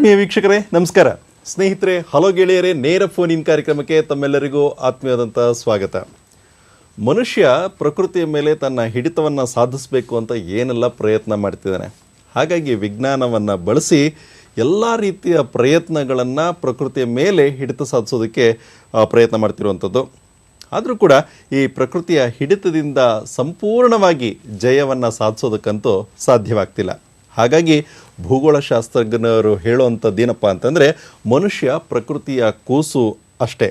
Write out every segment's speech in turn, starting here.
ಆತ್ಮೀಯ ವೀಕ್ಷಕರೇ ನಮಸ್ಕಾರ. ಸ್ನೇಹಿತರೆ, ಹಲೋ ಗೆಳೆಯರೇ, ನೇರ ಫೋನ್ ಇನ್ ಕಾರ್ಯಕ್ರಮಕ್ಕೆ ತಮ್ಮೆಲ್ಲರಿಗೂ ಆತ್ಮೀಯವಾದಂಥ ಸ್ವಾಗತ. ಮನುಷ್ಯ ಪ್ರಕೃತಿಯ ಮೇಲೆ ತನ್ನ ಹಿಡಿತವನ್ನು ಸಾಧಿಸಬೇಕು ಅಂತ ಏನೆಲ್ಲ ಪ್ರಯತ್ನ ಮಾಡ್ತಿದ್ದಾನೆ. ಹಾಗಾಗಿ ವಿಜ್ಞಾನವನ್ನು ಬಳಸಿ ಎಲ್ಲ ರೀತಿಯ ಪ್ರಯತ್ನಗಳನ್ನು ಪ್ರಕೃತಿಯ ಮೇಲೆ ಹಿಡಿತ ಸಾಧಿಸೋದಕ್ಕೆ ಪ್ರಯತ್ನ ಮಾಡ್ತಿರುವಂಥದ್ದು. ಆದರೂ ಕೂಡ ಈ ಪ್ರಕೃತಿಯ ಹಿಡಿತದಿಂದ ಸಂಪೂರ್ಣವಾಗಿ ಜಯವನ್ನು ಸಾಧಿಸೋದಕ್ಕಂತೂ ಸಾಧ್ಯವಾಗ್ತಿಲ್ಲ. ಹಾಗಾಗಿ ಭೂಗೋಳಶಾಸ್ತ್ರಜ್ಞರು ಹೇಳುವಂಥದ್ದೇನಪ್ಪ ಅಂತಂದರೆ, ಮನುಷ್ಯ ಪ್ರಕೃತಿಯ ಕೂಸು ಅಷ್ಟೇ.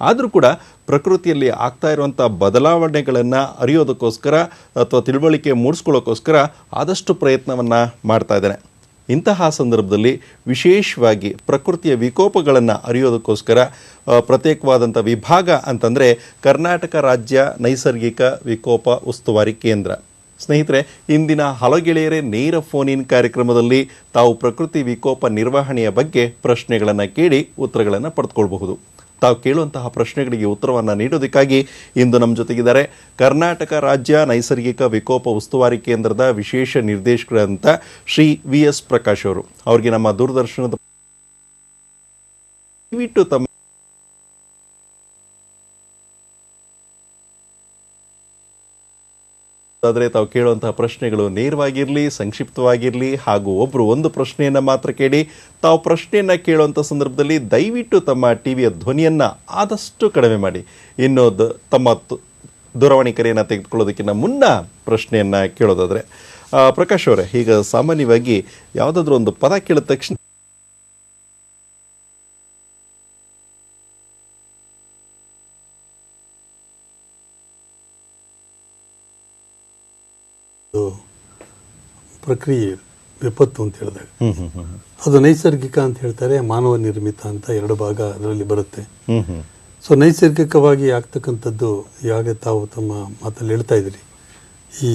ಆದರೂ ಕೂಡ ಪ್ರಕೃತಿಯಲ್ಲಿ ಆಗ್ತಾ ಇರುವಂಥ ಬದಲಾವಣೆಗಳನ್ನು ಅರಿಯೋದಕ್ಕೋಸ್ಕರ ಅಥವಾ ತಿಳುವಳಿಕೆ ಮೂಡಿಸ್ಕೊಳ್ಳೋಕ್ಕೋಸ್ಕರ ಆದಷ್ಟು ಪ್ರಯತ್ನವನ್ನು ಮಾಡ್ತಾ ಇದ್ದಾನೆ. ಇಂತಹ ಸಂದರ್ಭದಲ್ಲಿ ವಿಶೇಷವಾಗಿ ಪ್ರಕೃತಿಯ ವಿಕೋಪಗಳನ್ನು ಅರಿಯೋದಕ್ಕೋಸ್ಕರ ಪ್ರತ್ಯೇಕವಾದಂಥ ವಿಭಾಗ ಅಂತಂದರೆ ಕರ್ನಾಟಕ ರಾಜ್ಯ ನೈಸರ್ಗಿಕ ವಿಕೋಪ ಉಸ್ತುವಾರಿ ಕೇಂದ್ರ. ಸ್ನೇಹಿತರೆ, ಇಂದಿನ ಹಲೋ ಗೆಳೆಯರೇ ನೇರ ಫೋನ್ ಇನ್ ಕಾರ್ಯಕ್ರಮದಲ್ಲಿ ತಾವು ಪ್ರಕೃತಿ ವಿಕೋಪ ನಿರ್ವಹಣೆಯ ಬಗ್ಗೆ ಪ್ರಶ್ನೆಗಳನ್ನು ಕೇಳಿ ಉತ್ತರಗಳನ್ನು ಪಡೆದುಕೊಳ್ಬಹುದು. ತಾವು ಕೇಳುವಂತಹ ಪ್ರಶ್ನೆಗಳಿಗೆ ಉತ್ತರವನ್ನು ನೀಡೋದಕ್ಕಾಗಿ ಇಂದು ನಮ್ಮ ಜೊತೆಗಿದ್ದಾರೆ ಕರ್ನಾಟಕ ರಾಜ್ಯ ನೈಸರ್ಗಿಕ ವಿಕೋಪ ಉಸ್ತುವಾರಿ ಕೇಂದ್ರದ ವಿಶೇಷ ನಿರ್ದೇಶಕರಾದಂಥ ಶ್ರೀ VS ಪ್ರಕಾಶ್ ಅವರು. ಅವರಿಗೆ ನಮ್ಮ ದೂರದರ್ಶನದ ದಯವಿಟ್ಟು ತಮ್ಮ ಆದರೆ ತಾವು ಕೇಳುವಂತಹ ಪ್ರಶ್ನೆಗಳು ನೇರವಾಗಿರಲಿ, ಸಂಕ್ಷಿಪ್ತವಾಗಿರಲಿ, ಹಾಗೂ ಒಬ್ಬರು ಒಂದು ಪ್ರಶ್ನೆಯನ್ನು ಮಾತ್ರ ಕೇಳಿ. ತಾವು ಪ್ರಶ್ನೆಯನ್ನು ಕೇಳುವಂಥ ಸಂದರ್ಭದಲ್ಲಿ ದಯವಿಟ್ಟು ತಮ್ಮ ಟಿವಿಯ ಧ್ವನಿಯನ್ನು ಆದಷ್ಟು ಕಡಿಮೆ ಮಾಡಿ. ಇನ್ನು ತಮ್ಮ ದೂರವಾಣಿ ಕರೆಯನ್ನು ತೆಗೆದುಕೊಳ್ಳೋದಕ್ಕಿಂತ ಮುನ್ನ ಪ್ರಶ್ನೆಯನ್ನು ಕೇಳೋದಾದರೆ, ಪ್ರಕಾಶ್ ಅವರೇ, ಈಗ ಸಾಮಾನ್ಯವಾಗಿ ಯಾವುದಾದ್ರೂ ಒಂದು ಪದ ಕೇಳಿದ ತಕ್ಷಣ ಪ್ರಕ್ರಿಯೆ ವಿಪತ್ತು ಅಂತ ಹೇಳಿದಾಗ ಅದು ನೈಸರ್ಗಿಕ ಅಂತ ಹೇಳ್ತಾರೆ, ಮಾನವ ನಿರ್ಮಿತ ಅಂತ ಎರಡು ಭಾಗ ಅದರಲ್ಲಿ ಬರುತ್ತೆ. ಸೊ ನೈಸರ್ಗಿಕವಾಗಿ ಆಗ್ತಕ್ಕಂಥದ್ದು ಯಾವಾಗ ತಾವು ತಮ್ಮ ಮಾತಲ್ಲಿ ಹೇಳ್ತಾ ಇದ್ರಿ, ಈ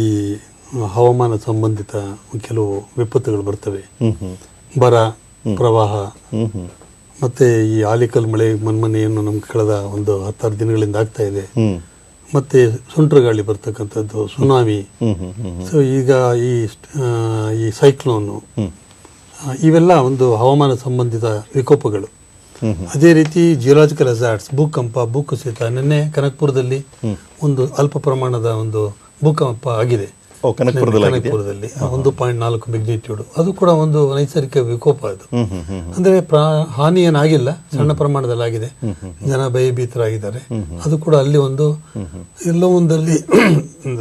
ಹವಾಮಾನ ಸಂಬಂಧಿತ ಕೆಲವು ವಿಪತ್ತುಗಳು ಬರ್ತವೆ. ಬರ, ಪ್ರವಾಹ, ಮತ್ತೆ ಈ ಆಲಿಕಲ್ ಮಳೆ ಮನ್ಮನೆಯನ್ನು ನಮ್ಗೆ ಕಳೆದ ಒಂದು 10 ದಿನಗಳಿಂದ ಆಗ್ತಾ ಇದೆ. ಮತ್ತೆ ಸುಂಟ್ರಗಾಳಿ ಬರ್ತಕ್ಕಂಥದ್ದು, ಸುನಾಮಿ, ಸೊ ಈಗ ಈ ಸೈಕ್ಲೋನು, ಇವೆಲ್ಲ ಒಂದು ಹವಾಮಾನ ಸಂಬಂಧಿತ ವಿಕೋಪಗಳು. ಅದೇ ರೀತಿ ಜಿಯೋಲಾಜಿಕಲ್ ಹಜಾರ್ಡ್ಸ್, ಭೂಕಂಪ, ಭೂಕುಸಿತ. ನಿನ್ನೆ ಕನಕಪುರದಲ್ಲಿ ಒಂದು ಅಲ್ಪ ಪ್ರಮಾಣದ ಒಂದು ಭೂಕಂಪ ಆಗಿದೆ. ಕನಕಪುರದಲ್ಲಿ 1.4 ಮ್ಯಾಗ್ನಿಟ್ಯೂಡ್. ಅದು ಕೂಡ ಒಂದು ನೈಸರ್ಗಿಕ ವಿಕೋಪ. ಅದು ಅಂದ್ರೆ ಹಾನಿ ಏನಾಗಿಲ್ಲ, ಸಣ್ಣ ಪ್ರಮಾಣದಲ್ಲಿ ಆಗಿದೆ, ಜನ ಭಯಭೀತರಾಗಿದ್ದಾರೆ. ಅದು ಕೂಡ ಅಲ್ಲಿ ಒಂದು ಎಲ್ಲೋ ಒಂದಲ್ಲಿ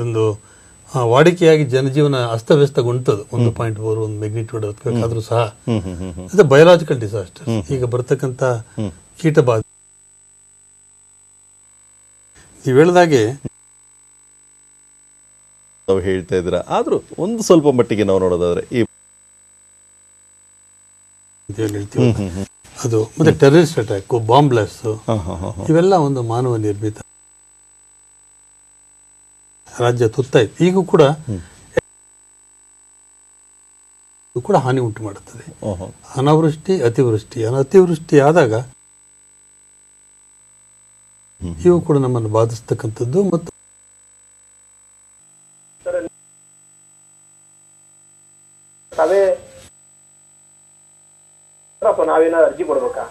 ಒಂದು ವಾಡಿಕೆಯಾಗಿ ಜನಜೀವನ ಅಸ್ತವ್ಯಸ್ತಗೊಂಡದ್ದು. 1.4 ಒಂದು ಮ್ಯಾಗ್ನಿಟ್ಯೂಡ್ ಬೇಕಾದ್ರೂ ಸಹ ಅದು ಬಯೋಲಾಜಿಕಲ್ ಡಿಸಾಸ್ಟರ್. ಈಗ ಬರ್ತಕ್ಕಂಥ ಕೀಟಬಾಧೆ ನೀವು ಹೇಳ್ದಾಗೆ ನಾವು ಹೇಳ್ತಾ ಇದ್ದೀರಾ. ಆದರೂ ಒಂದು ಸ್ವಲ್ಪ ಮಟ್ಟಿಗೆ ನಾವು ನೋಡೋದಾದ್ರೆ ಈ ಅದು ಮತ್ತೆ ಟೆರರಿಸ್ಟ್ ಅಟ್ಯಾಕ್, ಬಾಂಬ್ ಬ್ಲಾಸ್ಟ್, ಇವೆಲ್ಲ ಒಂದು ಮಾನವ ನಿರ್ಮಿತ. ರಾಜ್ಯ ತುತ್ತಾಯ್ತು. ಈಗ ಕೂಡ ಹಾನಿ ಉಂಟು ಮಾಡುತ್ತದೆ. ಅನಾವೃಷ್ಟಿ, ಅತಿವೃಷ್ಟಿ ಆದಾಗ ಇವು ಕೂಡ ನಮ್ಮನ್ನು ಬಾಧಿಸ್ತಕ್ಕಂಥದ್ದು. ಮತ್ತು ನಾವೇನ ಅರ್ಜಿ ಕೊಡ್ಬೇಕಾ?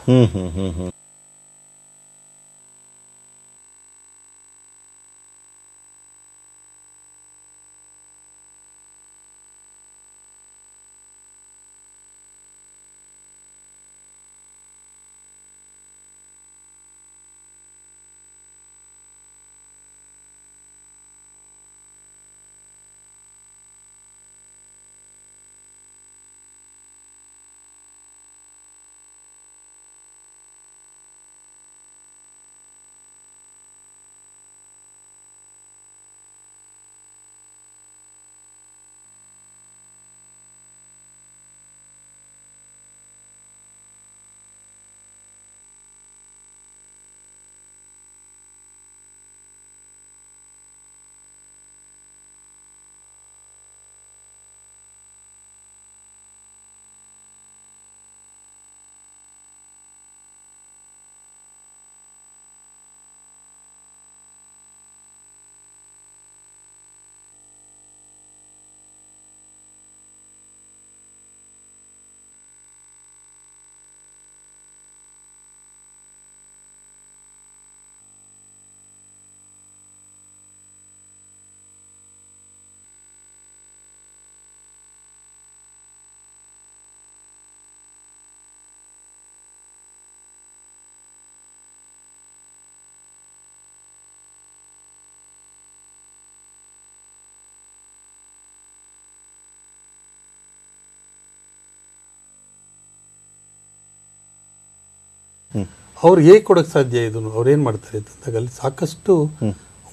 ಅವ್ರಿಗೆ ಹೇಗೆ ಕೊಡೋಕ್ಕೆ ಸಾಧ್ಯ ಇದನ್ನು ಅವ್ರು ಏನು ಮಾಡ್ತಾರೆ ಅಂತಂದಾಗ ಅಲ್ಲಿ ಸಾಕಷ್ಟು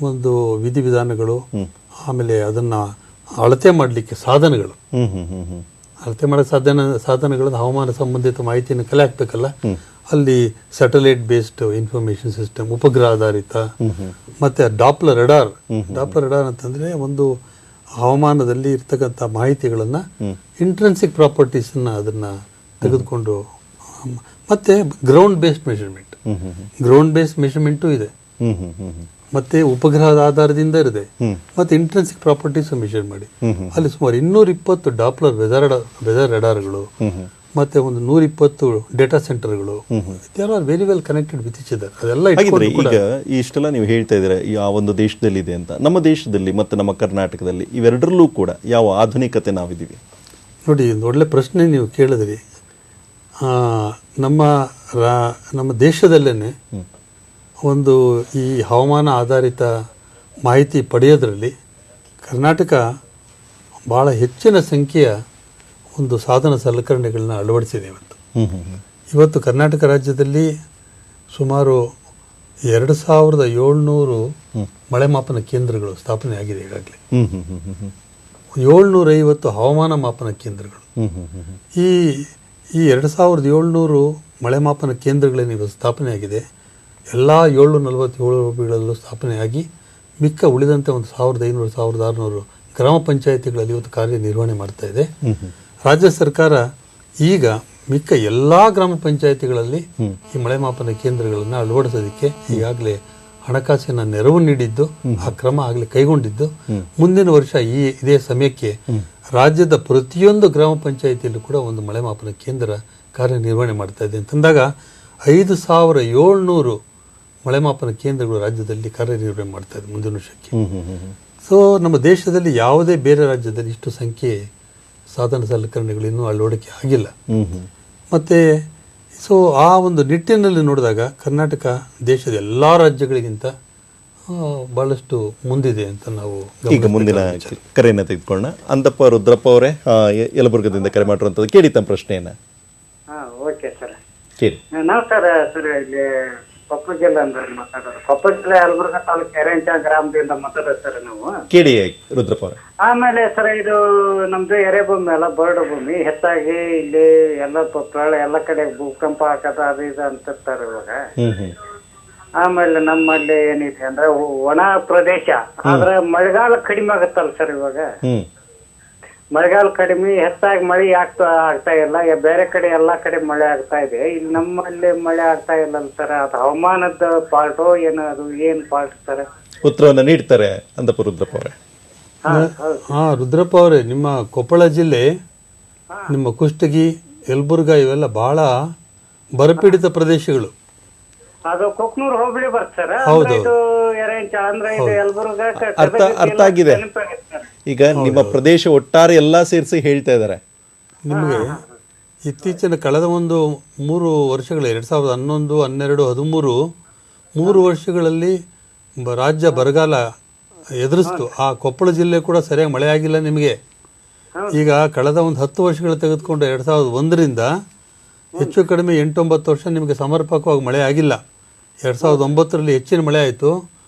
ಒಂದು ವಿಧಿವಿಧಾನಗಳು, ಆಮೇಲೆ ಅದನ್ನು ಅಳತೆ ಮಾಡಲಿಕ್ಕೆ ಸಾಧನಗಳು, ಅಳತೆ ಮಾಡೋ ಸಾಧನಗಳು ಹವಾಮಾನ ಸಂಬಂಧಿತ ಮಾಹಿತಿಯನ್ನು ಕಲೆ ಹಾಕ್ಬೇಕಲ್ಲ, ಅಲ್ಲಿ ಸ್ಯಾಟಲೈಟ್ ಬೇಸ್ಡ್ ಇನ್ಫಾರ್ಮೇಶನ್ ಸಿಸ್ಟಮ್, ಉಪಗ್ರಹ ಆಧಾರಿತ, ಮತ್ತೆ ಡಾಪ್ಲರ್ ರಡಾರ್ ಅಂತಂದ್ರೆ ಒಂದು ಹವಾಮಾನದಲ್ಲಿ ಇರ್ತಕ್ಕಂಥ ಮಾಹಿತಿಗಳನ್ನ ಇಂಟ್ರೆನ್ಸಿಕ್ ಪ್ರಾಪರ್ಟೀಸ್ನ ಅದನ್ನ ತೆಗೆದುಕೊಂಡು, ಮತ್ತೆ ಗ್ರೌಂಡ್ ಬೇಸ್ಡ್ ಮೆಷರ್ಮೆಂಟು ಇದೆ, ಮತ್ತೆ ಉಪಗ್ರಹದ ಆಧಾರದಿಂದ ಇದೆ, ಮತ್ತೆ ಇಂಟ್ರೆನ್ಸಿಕ್ ಪ್ರಾಪರ್ಟೀಸ್ ಮೆಷರ್ ಮಾಡಿ ಅಲ್ಲಿ ಸುಮಾರು 220 ಡಾಪ್ಲರ್ ವೆದರ್ ರಡಾರ್ಗಳು, ಮತ್ತೆ ಒಂದು 120 ಡೇಟಾ ಸೆಂಟರ್ಗಳು, are very well connected with each other. ಅದೆಲ್ಲ ಹಾಗಿದ್ರೆ ಈಗ ಇಷ್ಟೆಲ್ಲ ನೀವು ಹೇಳ್ತಾ ಇದ್ದೀರಾ ಆ ಒಂದು ದೇಶದಲ್ಲಿ ಇದೆ ಅಂತ, ನಮ್ಮ ದೇಶದಲ್ಲಿ ಮತ್ತು ನಮ್ಮ ಕರ್ನಾಟಕದಲ್ಲಿ ಇವೆರಡರಲ್ಲೂ ಕೂಡ ಯಾವ ಆಧುನಿಕತೆ ನಾವಿದ್ದೀವಿ? ನೋಡಿ, ಒಂದು ಒಳ್ಳೆ ಪ್ರಶ್ನೆ ನೀವು ಕೇಳಿದ್ರಿ. ನಮ್ಮ ದೇಶದಲ್ಲೇನೆ ಒಂದು ಈ ಹವಾಮಾನ ಆಧಾರಿತ ಮಾಹಿತಿ ಪಡೆಯೋದ್ರಲ್ಲಿ ಕರ್ನಾಟಕ ಭಾಳ ಹೆಚ್ಚಿನ ಸಂಖ್ಯೆಯ ಒಂದು ಸಾಧನ ಸಲಕರಣೆಗಳನ್ನ ಅಳವಡಿಸಿದೆ. ಇವತ್ತು ಕರ್ನಾಟಕ ರಾಜ್ಯದಲ್ಲಿ ಸುಮಾರು 2700 ಮಳೆ ಮಾಪನ ಕೇಂದ್ರಗಳು ಸ್ಥಾಪನೆ ಆಗಿದೆ ಈಗಾಗಲೇ. 750 ಹವಾಮಾನ ಮಾಪನ ಕೇಂದ್ರಗಳು. ಈ 2700 ಮಳೆ ಮಾಪನ ಕೇಂದ್ರಗಳೇನು ಇವತ್ತು ಸ್ಥಾಪನೆ ಆಗಿದೆ, ಎಲ್ಲ 747ಗಳಲ್ಲೂ ಸ್ಥಾಪನೆಯಾಗಿ ಮಿಕ್ಕ ಉಳಿದಂತೆ ಒಂದು 1500-1600 ಗ್ರಾಮ ಪಂಚಾಯಿತಿಗಳಲ್ಲಿ ಇವತ್ತು ಕಾರ್ಯನಿರ್ವಹಣೆ ಮಾಡ್ತಾ ಇದೆ. ರಾಜ್ಯ ಸರ್ಕಾರ ಈಗ ಮಿಕ್ಕ ಎಲ್ಲ ಗ್ರಾಮ ಪಂಚಾಯಿತಿಗಳಲ್ಲಿ ಈ ಮಳೆ ಮಾಪನ ಕೇಂದ್ರಗಳನ್ನು ಅಳವಡಿಸೋದಕ್ಕೆ ಈಗಾಗಲೇ ಹಣಕಾಸಿನ ನೆರವು ನೀಡಿದ್ದು, ಆ ಕ್ರಮ ಆಗಲೇ ಕೈಗೊಂಡಿದ್ದು, ಮುಂದಿನ ವರ್ಷ ಇದೇ ಸಮಯಕ್ಕೆ ರಾಜ್ಯದ ಪ್ರತಿಯೊಂದು ಗ್ರಾಮ ಪಂಚಾಯಿತಿಯಲ್ಲೂ ಕೂಡ ಒಂದು ಮಳೆ ಮಾಪನ ಕೇಂದ್ರ ಕಾರ್ಯನಿರ್ವಹಣೆ ಮಾಡ್ತಾ ಇದೆ ಅಂತಂದಾಗ 5700 ಮಳೆ ಮಾಪನ ಕೇಂದ್ರಗಳು ರಾಜ್ಯದಲ್ಲಿ ಕಾರ್ಯನಿರ್ವಹಣೆ ಮಾಡ್ತಾ ಇದೆ ಮುಂದಿನ ವರ್ಷಕ್ಕೆ. ಸೊ ನಮ್ಮ ದೇಶದಲ್ಲಿ ಯಾವುದೇ ಬೇರೆ ರಾಜ್ಯದಲ್ಲಿ ಇಷ್ಟು ಸಂಖ್ಯೆ ಸಾಧನ ಸಲಕರಣೆಗಳು ಇನ್ನೂ ಅಳವಡಿಕೆ ಆಗಿಲ್ಲ. ಮತ್ತೆ ಸೊ ಆ ಒಂದು ನಿಟ್ಟಿನಲ್ಲಿ ನೋಡಿದಾಗ ಕರ್ನಾಟಕ ದೇಶದ ಎಲ್ಲ ರಾಜ್ಯಗಳಿಗಿಂತ ಬಹಳಷ್ಟು ಮುಂದಿದೆ ಅಂತ ನಾವು ಈಗ ಮುಂದಿನ ಕರೆಯನ್ನು ತೆಗೆದುಕೊಳ್ಳೋಣ. ಅಂತಪ್ಪ ರುದ್ರಪ್ಪ ಅವರೇ, ಯಲಬುರ್ಗದಿಂದ ಕರೆ ಮಾಡಿರುವಂಥದ್ದು, ಕೇಳಿ ತಮ್ಮ ಪ್ರಶ್ನೆಯನ್ನ. Okay sir. ಕೇಳಿ. ನಾವು ಸರ್ ಇಲ್ಲಿ ಕೊಪ್ಪಳ ಜಿಲ್ಲೆ ಅಂದ್ರೆ ಮಾತಾಡೋದು. ಕೊಪ್ಪಳ ಜಿಲ್ಲೆ ಯಲಬುರ್ಗ ತಾಲೂಕು ಎರೆಂಚ ಗ್ರಾಮದಿಂದ ಮಾತಾಡೋದು ಸರ್ ನಾವು. ಕೇಳಿ ರುದ್ರಪ್ಪ ಅವರೇ. ಆಮೇಲೆ ಸರ್ ಇದು ನಮ್ದು ಎರೆಭೂಮಿ ಅಲ್ಲ, ಬರಡು ಭೂಮಿ. ಹೆಚ್ಚಾಗಿ ಇಲ್ಲಿ ಎಲ್ಲ ಪ್ರಳಯ ಎಲ್ಲ ಕಡೆ ಭೂಕಂಪ ಹಾಕದ ಅದು ಇದು ಅಂತಿರ್ತಾರೆ ಇವಾಗ. ಆಮೇಲೆ ನಮ್ಮಲ್ಲಿ ಏನಿದೆ ಅಂದ್ರೆ ಒಣ ಪ್ರದೇಶ, ಆದ್ರೆ ಮಳೆಗಾಲ ಕಡಿಮೆ ಆಗತ್ತಲ್ಲ ಸರ್ ಇವಾಗ. ಮಳೆಗಾಲ ಕಡಿಮೆ, ಹೆಚ್ಚಾಗಿ ಮಳೆ ಆಗ್ತಾ ಇಲ್ಲ. ಬೇರೆ ಕಡೆ ಎಲ್ಲಾ ಕಡೆ ಮಳೆ ಆಗ್ತಾ ಇದೆ, ಇಲ್ಲಿ ನಮ್ಮಲ್ಲಿ ಮಳೆ ಆಗ್ತಾ ಇಲ್ಲ ಸರ್. ಅದು ಹವಾಮಾನದ ಪಾಲ್ಟೋ ಏನು, ಅದು ಏನ್ ಪಾಲ್ಟ್ ಸರ್? ಉತ್ತರವನ್ನು ನೀಡ್ತಾರೆ ಅಂತಪ್ಪ ರುದ್ರಪ್ಪ ಅವರೇ. ರುದ್ರಪ್ಪ ಅವರೇ, ನಿಮ್ಮ ಕೊಪ್ಪಳ ಜಿಲ್ಲೆ, ನಿಮ್ಮ ಕುಷ್ಟಗಿ, ಯಲಬುರ್ಗ ಇವೆಲ್ಲ ಬಹಳ ಬರಪೀಡಿತ ಪ್ರದೇಶಗಳು. ಅದು ಕೊಕ್ನೂರು ಹೋಬಳಿ ಬರ್ತದೆ. ಅರ್ಥ ಆಗಿದೆ. ಈಗ ನಿಮ್ಮ ಪ್ರದೇಶ ಒಟ್ಟಾರೆ ಎಲ್ಲಾ ಸೇರಿಸಿ ಹೇಳ್ತಾ ಇದ್ದಾರೆ. ನಿಮಗೆ ಇತ್ತೀಚಿನ ಕಳೆದ ಒಂದು 3 ವರ್ಷಗಳು 2011, 12, 13 3 ವರ್ಷಗಳಲ್ಲಿ ರಾಜ್ಯ ಬರಗಾಲ ಎದುರಿಸ್ತು. ಆ ಕೊಪ್ಪಳ ಜಿಲ್ಲೆ ಕೂಡ ಸರಿಯಾಗಿ ಮಳೆ ಆಗಿಲ್ಲ ನಿಮಗೆ. ಈಗ ಕಳೆದ ಒಂದು 10 ವರ್ಷಗಳು ತೆಗೆದುಕೊಂಡು 2001ರಿಂದ ಹೆಚ್ಚು ಕಡಿಮೆ 8-9 ವರ್ಷ ನಿಮಗೆ ಸಮರ್ಪಕವಾಗಿ ಮಳೆ ಆಗಿಲ್ಲ. 2009ರಲ್ಲಿ ಹೆಚ್ಚಿನ ಮಳೆ ಆಯಿತು,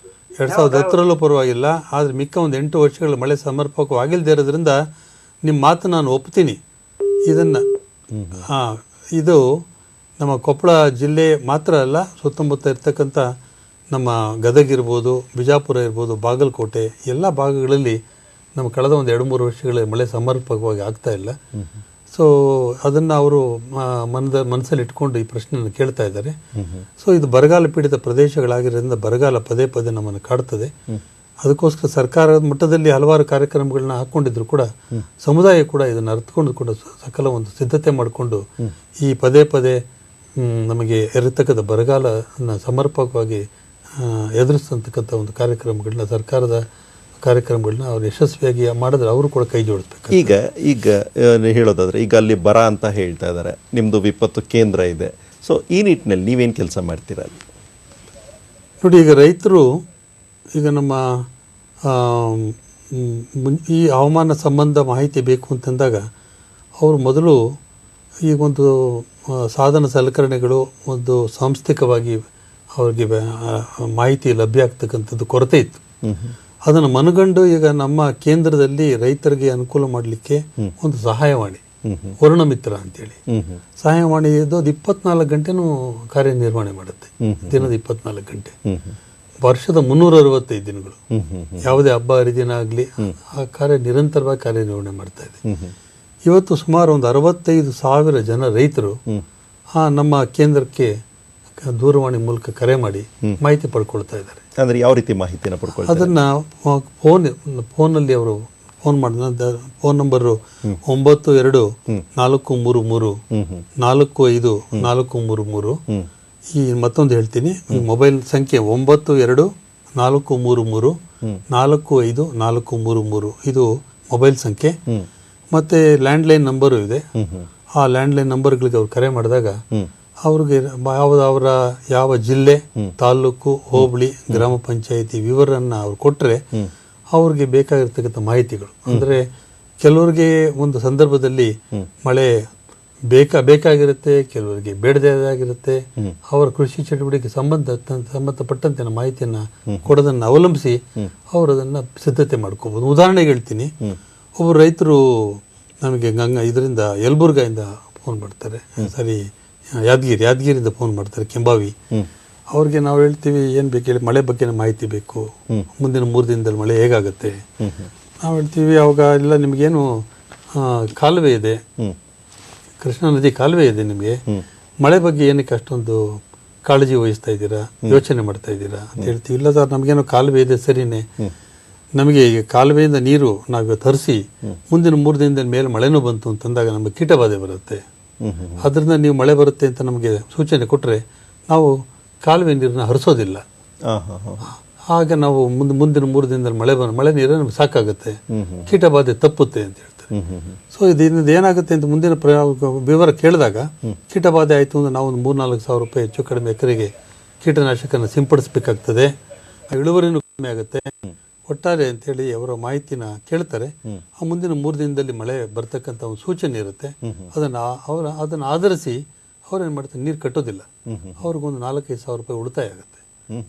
2010ರಲ್ಲೂ ಪರವಾಗಿಲ್ಲ. ಆದರೆ ಮಿಕ್ಕ ಒಂದು 8 ವರ್ಷಗಳ ಮಳೆ ಸಮರ್ಪಕವಾಗಿಲ್ಲದೆ ಇರೋದ್ರಿಂದ ನಿಮ್ಮ ಮಾತು ನಾನು ಒಪ್ತೀನಿ. ಇದನ್ನು ಇದು ನಮ್ಮ ಕೊಪ್ಪಳ ಜಿಲ್ಲೆ ಮಾತ್ರ ಅಲ್ಲ, ಸುತ್ತಮುತ್ತ ಇರ್ತಕ್ಕಂಥ ನಮ್ಮ ಗದಗ ಇರ್ಬೋದು, ಬಿಜಾಪುರ ಇರ್ಬೋದು, ಬಾಗಲಕೋಟೆ ಎಲ್ಲ ಭಾಗಗಳಲ್ಲಿ ನಮ್ಮ ಕಳೆದ ಒಂದು 2-3 ವರ್ಷಗಳಲ್ಲಿ ಮಳೆ ಸಮರ್ಪಕವಾಗಿ ಆಗ್ತಾ ಇಲ್ಲ. ಸೊ ಅದನ್ನು ಅವರು ಮನಸ್ಸಲ್ಲಿ ಇಟ್ಕೊಂಡು ಈ ಪ್ರಶ್ನೆಯನ್ನು ಕೇಳ್ತಾ ಇದ್ದಾರೆ. ಸೊ ಇದು ಬರಗಾಲ ಪೀಡಿತ ಪ್ರದೇಶಗಳಾಗಿರೋದ್ರಿಂದ ಬರಗಾಲ ಪದೇ ಪದೇ ನಮ್ಮನ್ನು ಕಾಡ್ತದೆ. ಅದಕ್ಕೋಸ್ಕರ ಸರ್ಕಾರದ ಮಟ್ಟದಲ್ಲಿ ಹಲವಾರು ಕಾರ್ಯಕ್ರಮಗಳನ್ನ ಹಾಕ್ಕೊಂಡಿದ್ರು ಕೂಡ ಸಮುದಾಯ ಕೂಡ ಇದನ್ನು ಅರ್ಥಕೊಂಡು ಕೂಡ ಸಕಲ ಒಂದು ಸಿದ್ಧತೆ ಮಾಡಿಕೊಂಡು ಈ ಪದೇ ಪದೇ ನಮಗೆ ಇರತಕ್ಕಂಥ ಬರಗಾಲನ ಸಮರ್ಪಕವಾಗಿ ಎದುರಿಸ್ತಕ್ಕಂಥ ಒಂದು ಕಾರ್ಯಕ್ರಮಗಳನ್ನ, ಸರ್ಕಾರದ ಕಾರ್ಯಕ್ರಮಗಳನ್ನ ಅವ್ರು ಯಶಸ್ವಿಯಾಗಿ ಮಾಡಿದ್ರೆ ಅವರು ಕೂಡ ಕೈ ಜೋಡಿಸ್ಬೇಕು. ಈಗ ಹೇಳೋದಾದ್ರೆ, ಈಗ ಅಲ್ಲಿ ಬರ ಅಂತ ಹೇಳ್ತಾ ಇದ್ದಾರೆ, ನಿಮ್ಮದು ವಿಪತ್ತು ಕೇಂದ್ರ ಇದೆ. ಸೊ ಈ ನಿಟ್ಟಿನಲ್ಲಿ ನೀವೇನು ಕೆಲಸ ಮಾಡ್ತೀರಾ? ನೋಡಿ, ಈಗ ರೈತರು ಈಗ ನಮ್ಮ ಈ ಹವಾಮಾನ ಸಂಬಂಧ ಮಾಹಿತಿ ಬೇಕು ಅಂತಂದಾಗ ಅವರು ಮೊದಲು ಈಗ ಒಂದು ಸಾಧನ ಸಲಕರಣೆಗಳು ಒಂದು ಸಾಂಸ್ಥಿಕವಾಗಿ ಅವ್ರಿಗೆ ಮಾಹಿತಿ ಲಭ್ಯ ಆಗ್ತಕ್ಕಂಥದ್ದು ಕೊರತೆ ಇತ್ತು. ಅದನ್ನು ಮನಗಂಡು ಈಗ ನಮ್ಮ ಕೇಂದ್ರದಲ್ಲಿ ರೈತರಿಗೆ ಅನುಕೂಲ ಮಾಡಲಿಕ್ಕೆ ಒಂದು ಸಹಾಯವಾಣಿ ವರುಣಮಿತ್ರ ಅಂತೇಳಿ ಸಹಾಯವಾಣಿ ಇದು 24 ಗಂಟೆನೂ ಕಾರ್ಯನಿರ್ವಹಣೆ ಮಾಡುತ್ತೆ. ದಿನದ 24 ಗಂಟೆ, ವರ್ಷದ 365 ದಿನಗಳು, ಯಾವುದೇ ಹಬ್ಬ ಹರಿದಿನ ಆಗಲಿ ಆ ಕಾರ್ಯ ನಿರಂತರವಾಗಿ ಕಾರ್ಯನಿರ್ವಹಣೆ ಮಾಡ್ತಾ ಇದೆ. ಇವತ್ತು ಸುಮಾರು ಒಂದು 65,000 ಜನ ರೈತರು ನಮ್ಮ ಕೇಂದ್ರಕ್ಕೆ ದೂರವಾಣಿ ಮೂಲಕ ಕರೆ ಮಾಡಿ ಮಾಹಿತಿ ಪಡ್ಕೊಳ್ತಾ ಇದ್ದಾರೆ. ಅಂದ್ರೆ ಯಾವ ರೀತಿ ಮಾಹಿತಿನ ಪಡ್ಕೊಳ್ತಾರೆ? ಅದನ್ನ ಫೋನಲ್ಲಿ ಅವರು ಫೋನ್ ಮಾಡಿದ ಫೋನ್ ನಂಬರು 924334543433. ಈ ಮತ್ತೊಂದು ಹೇಳ್ತೀನಿ, ಮೊಬೈಲ್ ಸಂಖ್ಯೆ 9243345433. ಇದು ಮೊಬೈಲ್ ಸಂಖ್ಯೆ. ಮತ್ತೆ ಲ್ಯಾಂಡ್ಲೈನ್ ನಂಬರು ಇದೆ. ಆ ಲ್ಯಾಂಡ್ಲೈನ್ ನಂಬರ್ಗಳಿಗೆ ಅವ್ರು ಕರೆ ಮಾಡಿದಾಗ ಅವ್ರಿಗೆ ಅವರ ಯಾವ ಜಿಲ್ಲೆ, ತಾಲೂಕು, ಹೋಬಳಿ, ಗ್ರಾಮ ಪಂಚಾಯಿತಿ ವಿವರನ್ನ ಅವ್ರು ಕೊಟ್ಟರೆ ಅವ್ರಿಗೆ ಬೇಕಾಗಿರ್ತಕ್ಕಂಥ ಮಾಹಿತಿಗಳು, ಅಂದ್ರೆ ಕೆಲವರಿಗೆ ಒಂದು ಸಂದರ್ಭದಲ್ಲಿ ಮಳೆ ಬೇಕಾಗಿರುತ್ತೆ, ಕೆಲವರಿಗೆ ಬೇಡದಾಗಿರುತ್ತೆ. ಅವರ ಕೃಷಿ ಚಟುವಟಿಕೆ ಸಂಬಂಧಪಟ್ಟಂತೆ ಮಾಹಿತಿಯನ್ನ ಕೊಡೋದನ್ನ ಅವಲಂಬಿಸಿ ಅವರು ಅದನ್ನ ಸಿದ್ಧತೆ ಮಾಡ್ಕೋಬಹುದು. ಉದಾಹರಣೆಗೆ ಹೇಳ್ತೀನಿ, ಒಬ್ಬರು ರೈತರು ನಮಗೆ ಇದರಿಂದ ಯಲಬುರ್ಗಾಯಿಂದ ಫೋನ್ ಮಾಡ್ತಾರೆ, ಸರಿ ಯಾದಗಿರಿಯಿಂದ ಫೋನ್ ಮಾಡ್ತಾರೆ, ಕೆಂಬಾವಿ. ಅವ್ರಿಗೆ ನಾವು ಹೇಳ್ತೀವಿ ಏನ್ ಬೇಕು ಹೇಳಿ, ಮಳೆ ಬಗ್ಗೆ ಮಾಹಿತಿ ಬೇಕು, ಮುಂದಿನ 3 ದಿನದಲ್ಲಿ ಮಳೆ ಹೇಗಾಗುತ್ತೆ. ನಾವು ಹೇಳ್ತೀವಿ ಅವಾಗ ಇಲ್ಲ ನಿಮ್ಗೇನು ಕಾಲುವೆ ಇದೆ, ಕೃಷ್ಣಾ ನದಿ ಕಾಲುವೆ ಇದೆ, ನಿಮಗೆ ಮಳೆ ಬಗ್ಗೆ ಏನಕ್ಕೆ ಅಷ್ಟೊಂದು ಕಾಳಜಿ ವಹಿಸ್ತಾ ಇದ್ದೀರಾ, ಯೋಚನೆ ಮಾಡ್ತಾ ಇದ್ದೀರಾ ಅಂತ ಹೇಳ್ತೀವಿ. ಇಲ್ಲ ಸರ್ ನಮಗೇನೋ ಕಾಲುವೆ ಇದೆ ಸರಿನೇ, ನಮಗೆ ಈಗ ಕಾಲುವೆಯಿಂದ ನೀರು ನಾವಿವತ್ತು ಹರಿಸಿ ಮುಂದಿನ 3 ದಿನದ ಮೇಲೆ ಮಳೆನೂ ಬಂತು ಅಂತಂದಾಗ ನಮಗೆ ಕೀಟಬಾಧೆ ಬರುತ್ತೆ, ಅದರಿಂದ ನೀವು ಮಳೆ ಬರುತ್ತೆ ಅಂತ ನಮಗೆ ಸೂಚನೆ ಕೊಟ್ಟರೆ ನಾವು ಕಾಲುವೆ ನೀರನ್ನ ಹರಿಸೋದಿಲ್ಲ. ಆಗ ನಾವು ಮುಂದಿನ 3 ದಿನದಲ್ಲಿ ಮಳೆ ನೀರು ನಮ್ಗೆ ಸಾಕಾಗುತ್ತೆ, ಕೀಟಬಾಧೆ ತಪ್ಪುತ್ತೆ ಅಂತ ಹೇಳ್ತಾರೆ. ಸೊ ಇದರಿಂದ ಏನಾಗುತ್ತೆ ಅಂತ ಮುಂದಿನ ವಿವರ ಕೇಳಿದಾಗ, ಕೀಟಬಾಧೆ ಆಯಿತು ಅಂದ್ರೆ ನಾವು ಒಂದು 3-4 ಸಾವಿರ ರೂಪಾಯಿ ಹೆಚ್ಚು ಕಡಿಮೆ ಎಕರೆಗೆ ಕೀಟನಾಶಕನ ಸಿಂಪಡಿಸಬೇಕಾಗ್ತದೆ, ಇಳುವರಿನೂ ಕಡಿಮೆ ಆಗುತ್ತೆ ಒಟ್ಟಾರೆ ಅಂತೇಳಿ ಅವರ ಮಾಹಿತಿನ ಕೇಳ್ತಾರೆ. ಆ ಮುಂದಿನ 3 ದಿನದಲ್ಲಿ ಮಳೆ ಬರ್ತಕ್ಕಂಥ ಒಂದು ಸೂಚನೆ ಇರುತ್ತೆ. ಅದನ್ನ ಆಧರಿಸಿ ಅವ್ರೇನ್ ಮಾಡ್ತಾರೆ, ನೀರು ಕಟ್ಟೋದಿಲ್ಲ, ಅವ್ರಿಗೊಂದು 4-5 ಸಾವಿರ ರೂಪಾಯಿ ಉಳಿತಾಯ ಆಗುತ್ತೆ.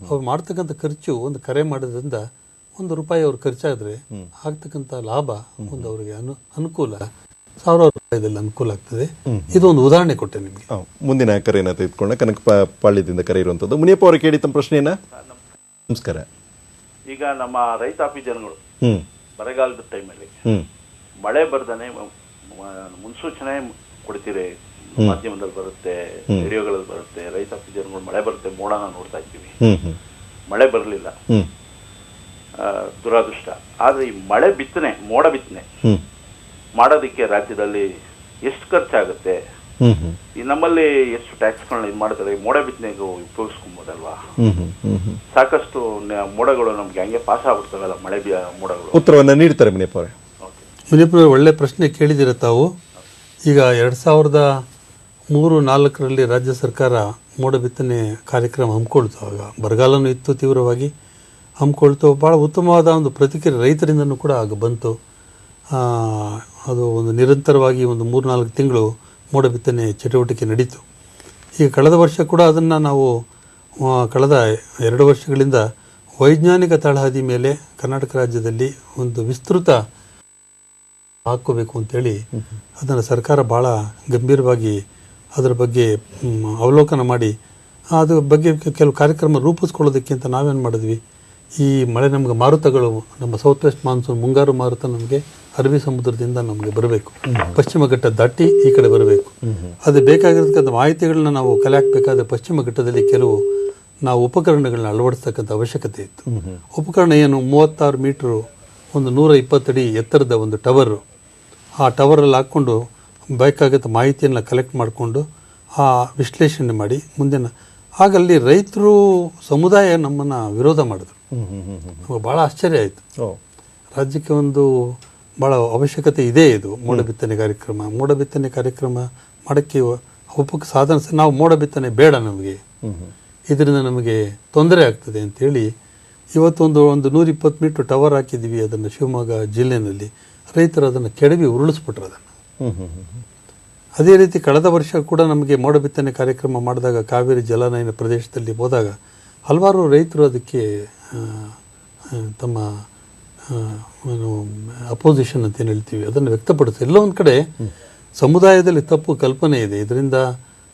ಅವ್ರು ಮಾಡ್ತಕ್ಕಂಥ ಖರ್ಚು, ಒಂದು ಕರೆ ಮಾಡೋದ್ರಿಂದ ₹1 ಅವ್ರು ಖರ್ಚಾದ್ರೆ ಆಗ್ತಕ್ಕಂಥ ಲಾಭ ಒಂದು ಅವರಿಗೆ ಅನುಕೂಲ ಸಾವಿರಾರು ರೂಪಾಯಿದಲ್ಲಿ ಅನುಕೂಲ ಆಗ್ತದೆ. ಇದು ಒಂದು ಉದಾಹರಣೆ ಕೊಟ್ಟೆ ನಿಮಗೆ. ಮುಂದಿನ ಕರೆಯನ್ನು ತೆಗೆದುಕೊಂಡ ಕನಕ ಪಾಳ್ಯದಿಂದ ಕರೆ ಇರುವಂಥದ್ದು. ಮುನಿಯಪ್ಪ ಅವರು ಕೇಳಿ ತಮ್ಮ ಪ್ರಶ್ನೆಯನ್ನ. ನಮಸ್ಕಾರ. ಈಗ ನಮ್ಮ ರೈತಾಪಿ ಜನಗಳು ಬರಗಾಲದ ಟೈಮಲ್ಲಿ ಮಳೆ ಬರ್ದಾನೆ ಮುನ್ಸೂಚನೆ ಕೊಡ್ತೀರಿ, ಮಾಧ್ಯಮದಲ್ಲಿ ಬರುತ್ತೆ, ರೇಡಿಯೋಗಳಲ್ಲಿ ಬರುತ್ತೆ, ರೈತಾಪಿ ಜನಗಳು ಮಳೆ ಬರುತ್ತೆ ಮೋಡನ ನೋಡ್ತಾ ಇದ್ದೀವಿ, ಮಳೆ ಬರಲಿಲ್ಲ, ದುರಾದೃಷ್ಟ. ಆದ್ರೆ ಈ ಮಳೆ ಬಿತ್ತನೆ, ಮೋಡ ಬಿತ್ತನೆ ಮಾಡೋದಕ್ಕೆ ರಾಜ್ಯದಲ್ಲಿ ಎಷ್ಟು ಖರ್ಚಾಗುತ್ತೆ, ಈ ನಮ್ಮಲ್ಲಿ ಎಷ್ಟು ಟ್ಯಾಕ್ಸ್ಗಳನ್ನ ಇದು ಮಾಡ್ತಾರೆ, ಮೋಡ ಬಿತ್ತನೆಗೆ ಉಪಯೋಗಿಸ್ಕೊಬೋದಲ್ವಾ? ಸಾಕಷ್ಟು ಮೋಡಗಳು ನಮ್ಗೆ ಹಂಗೆ ಪಾಸ್ ಆಗ್ಬಿಡ್ತಾವಲ್ಲ, ಮಳೆ ಮೋಡಗಳು. ಉತ್ತರವನ್ನ ನೀಡ್ತಾರೆ ಮುನಿಯಪ್ಪ ಅವರೇ. ಮುನಿಯಪ್ಪ ಒಳ್ಳೆ ಪ್ರಶ್ನೆ ಕೇಳಿದಿರ ತಾವು. ಈಗ 2003-04ರಲ್ಲಿ ರಾಜ್ಯ ಸರ್ಕಾರ ಮೋಡ ಬಿತ್ತನೆ ಕಾರ್ಯಕ್ರಮ ಹಮ್ಮಿಕೊಳ್ತು. ಆಗ ಬರಗಾಲನೂ ಇತ್ತು, ತೀವ್ರವಾಗಿ ಹಮ್ಮಿಕೊಳ್ತು. ಭಾಳ ಉತ್ತಮವಾದ ಒಂದು ಪ್ರತಿಕ್ರಿಯೆ ರೈತರಿಂದನೂ ಕೂಡ ಆಗ ಬಂತು. ಅದು ಒಂದು ನಿರಂತರವಾಗಿ ಒಂದು 3-4 ತಿಂಗಳು ಮೋಡ ಬಿತ್ತನೆ ಚಟುವಟಿಕೆ ನಡೀತು. ಈಗ ಕಳೆದ ವರ್ಷ ಕೂಡ ಅದನ್ನು ನಾವು ಕಳೆದ 2 ವರ್ಷಗಳಿಂದ ವೈಜ್ಞಾನಿಕ ತಳಹದಿ ಮೇಲೆ ಕರ್ನಾಟಕ ರಾಜ್ಯದಲ್ಲಿ ಒಂದು ವಿಸ್ತೃತ ಹಾಕೋಬೇಕು ಅಂತೇಳಿ ಅದನ್ನು ಸರ್ಕಾರ ಭಾಳ ಗಂಭೀರವಾಗಿ ಅದರ ಬಗ್ಗೆ ಅವಲೋಕನ ಮಾಡಿ ಅದ್ರ ಬಗ್ಗೆ ಕೆಲವು ಕಾರ್ಯಕ್ರಮ ರೂಪಿಸ್ಕೊಳ್ಳೋದಕ್ಕೆ ಅಂತ ನಾವೇನು ಮಾಡಿದ್ವಿ, ಈ ಮಳೆ ನಮ್ಗೆ ಮಾರುತಗಳು, ನಮ್ಮ ಸೌತ್ ವೆಸ್ಟ್ ಮಾನ್ಸೂನ್ ಮುಂಗಾರು ಮಾರುತ ನಮಗೆ ಅರಬ್ಬಿ ಸಮುದ್ರದಿಂದ ನಮಗೆ ಬರಬೇಕು, ಪಶ್ಚಿಮ ಘಟ್ಟ ದಾಟಿ ಈ ಕಡೆ ಬರಬೇಕು. ಅದು ಬೇಕಾಗಿರ್ತಕ್ಕಂಥ ಮಾಹಿತಿಗಳನ್ನ ನಾವು ಕಲೆ ಹಾಕಬೇಕಾದ್ರೆ ಪಶ್ಚಿಮ ಘಟ್ಟದಲ್ಲಿ ಕೆಲವು ನಾವು ಉಪಕರಣಗಳನ್ನ ಅಳವಡಿಸ್ತಕ್ಕಂಥ ಅವಶ್ಯಕತೆ ಇತ್ತು. ಉಪಕರಣ ಏನು, 36 ಮೀಟ್ರು, ಒಂದು 120 ಅಡಿ ಎತ್ತರದ ಒಂದು ಟವರು. ಆ ಟವರಲ್ಲಿ ಹಾಕ್ಕೊಂಡು ಬೇಕಾಗತ್ತ ಮಾಹಿತಿಯನ್ನು ಕಲೆಕ್ಟ್ ಮಾಡಿಕೊಂಡು ಆ ವಿಶ್ಲೇಷಣೆ ಮಾಡಿ ಮುಂದಿನ ಹಾಗಲ್ಲಿ ರೈತರು ಸಮುದಾಯ ನಮ್ಮನ್ನು ವಿರೋಧ ಮಾಡಿದ್ರು. ನಮಗೆ ಭಾಳ ಆಶ್ಚರ್ಯ ಆಯಿತು. ರಾಜ್ಯಕ್ಕೆ ಒಂದು ಭಾಳ ಅವಶ್ಯಕತೆ ಇದೆ ಇದು ಮೋಡ ಬಿತ್ತನೆ ಕಾರ್ಯಕ್ರಮ. ಮೋಡ ಬಿತ್ತನೆ ಕಾರ್ಯಕ್ರಮ ಮಾಡೋಕ್ಕೆ ಸಾಧನ, ನಾವು ಮೋಡ ಬಿತ್ತನೆ ಬೇಡ, ನಮಗೆ ಇದರಿಂದ ನಮಗೆ ತೊಂದರೆ ಆಗ್ತದೆ ಅಂತೇಳಿ ಇವತ್ತು ಒಂದು 120 ಮೀಟ್ರ್ ಟವರ್ ಹಾಕಿದ್ವಿ. ಅದನ್ನು ಶಿವಮೊಗ್ಗ ಜಿಲ್ಲೆಯಲ್ಲಿ ರೈತರು ಅದನ್ನು ಕೆಡವಿ ಉರುಳಿಸ್ಬಿಟ್ರು. ಅದನ್ನು ಅದೇ ರೀತಿ ಕಳೆದ ವರ್ಷ ಕೂಡ ನಮಗೆ ಮೋಡ ಬಿತ್ತನೆ ಕಾರ್ಯಕ್ರಮ ಮಾಡಿದಾಗ ಕಾವೇರಿ ಜಲಾನಯನ ಪ್ರದೇಶದಲ್ಲಿ ಹೋದಾಗ ಹಲವಾರು ರೈತರು ಅದಕ್ಕೆ ತಮ್ಮ ಏನು ಅಪೋಸಿಷನ್ ಅಂತ ಏನು ಹೇಳ್ತೀವಿ ಅದನ್ನು ವ್ಯಕ್ತಪಡಿಸ್ತಾರೆ. ಎಲ್ಲೋ ಒಂದು ಕಡೆ ಸಮುದಾಯದಲ್ಲಿ ತಪ್ಪು ಕಲ್ಪನೆ ಇದೆ, ಇದರಿಂದ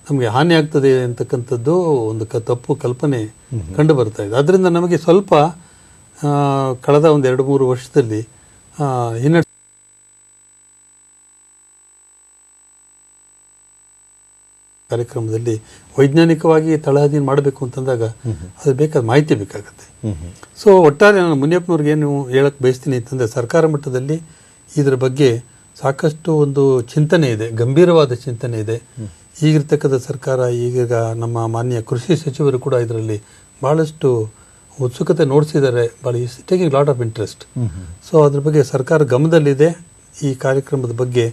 ನಮಗೆ ಹಾನಿ ಆಗ್ತದೆ ಅಂತಕ್ಕಂಥದ್ದು ಒಂದು ತಪ್ಪು ಕಲ್ಪನೆ ಕಂಡು ಬರ್ತಾ ಇದೆ. ಅದರಿಂದ ನಮಗೆ ಸ್ವಲ್ಪ ಕಳೆದ ಒಂದು 2-3 ವರ್ಷದಲ್ಲಿ ಹಿನ್ನಡೆ ಕಾರ್ಯಕ್ರಮದಲ್ಲಿ ವೈಜ್ಞಾನಿಕವಾಗಿ ತಳಹದಿಯನ್ನು ಮಾಡಬೇಕು ಅಂತಂದಾಗ ಅದು ಬೇಕಾದ ಮಾಹಿತಿ ಬೇಕಾಗುತ್ತೆ. ಸೊ ಒಟ್ಟಾರೆ ನಾನು ಮುನಿಯಪ್ಪನವ್ರಿಗೆ ಏನು ಹೇಳಕ್ಕೆ ಬಯಸ್ತೀನಿ ಅಂತಂದರೆ ಸರ್ಕಾರ ಮಟ್ಟದಲ್ಲಿ ಇದರ ಬಗ್ಗೆ ಸಾಕಷ್ಟು ಒಂದು ಚಿಂತನೆ ಇದೆ, ಗಂಭೀರವಾದ ಚಿಂತನೆ ಇದೆ. ಈಗಿರ್ತಕ್ಕಂಥ ಸರ್ಕಾರ, ಈಗ ನಮ್ಮ ಮಾನ್ಯ ಕೃಷಿ ಸಚಿವರು ಕೂಡ ಇದರಲ್ಲಿ ಭಾಳಷ್ಟು ಉತ್ಸುಕತೆ ನೋಡಿಸಿದ್ದಾರೆ, ಭಾಳ taking lot of interest. So ಅದ್ರ ಬಗ್ಗೆ ಸರ್ಕಾರ ಗಮನದಲ್ಲಿದೆ. ಈ ಕಾರ್ಯಕ್ರಮದ ಬಗ್ಗೆ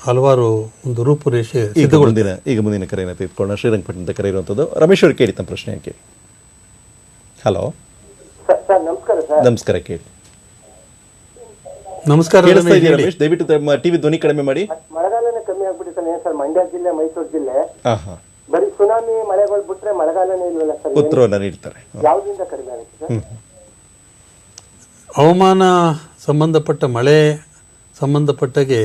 ಹಲವಾರು ಒಂದು ರೂಪುರೇಷೆ ಈಗ ಮುಂದಿನ ಕರೆಯನ್ನು ತೆಗೆದುಕೊಳ್ಳೋಣ. ಶ್ರೀರಂಗಪಟ್ಟಣದ ಕರೆ ಇರುವಂಥದ್ದು. ರಮೇಶ್ ಅವರು ಕೇಳಿ ತಮ್ಮ ಪ್ರಶ್ನೆ ಕೇಳಿ. ಹಲೋ ಸರ್, ನಮಸ್ಕಾರ ಸರ್. ನಮಸ್ಕಾರ, ಕೇಳಿ. ನಮಸ್ಕಾರ ರಮೇಶ್, ದಯವಿಟ್ಟು ತಮ್ಮ ಟಿವಿ ಧ್ವನಿ ಕಡಿಮೆ ಮಾಡಿ. ಮಳೆಗಾಲನೇ ಕಮ್ಮಿ ಆಗ್ಬಿಟ್ಟಿದೆ ಸರ್. ಮಂಡ್ಯ ಜಿಲ್ಲೆ, ಮೈಸೂರು ಜಿಲ್ಲೆ ಬರೀ ಸುನಾಮಿ ಮಳೆಗಳು ಬಿಟ್ರೆ ಮಳೆಗಾಲನೇ ಇಲ್ವಲ್ಲ ಸರ್? ಉತ್ತರವನ್ನು ನೀಡ್ತಾರೆ. ಯಾವ್ದಿಂದ ಕಡಿಮೆ ಆಗುತ್ತೆ ಸರ್? ಹವಾಮಾನ ಸಂಬಂಧಪಟ್ಟ ಮಳೆ ಸಂಬಂಧಪಟ್ಟಾಗೆ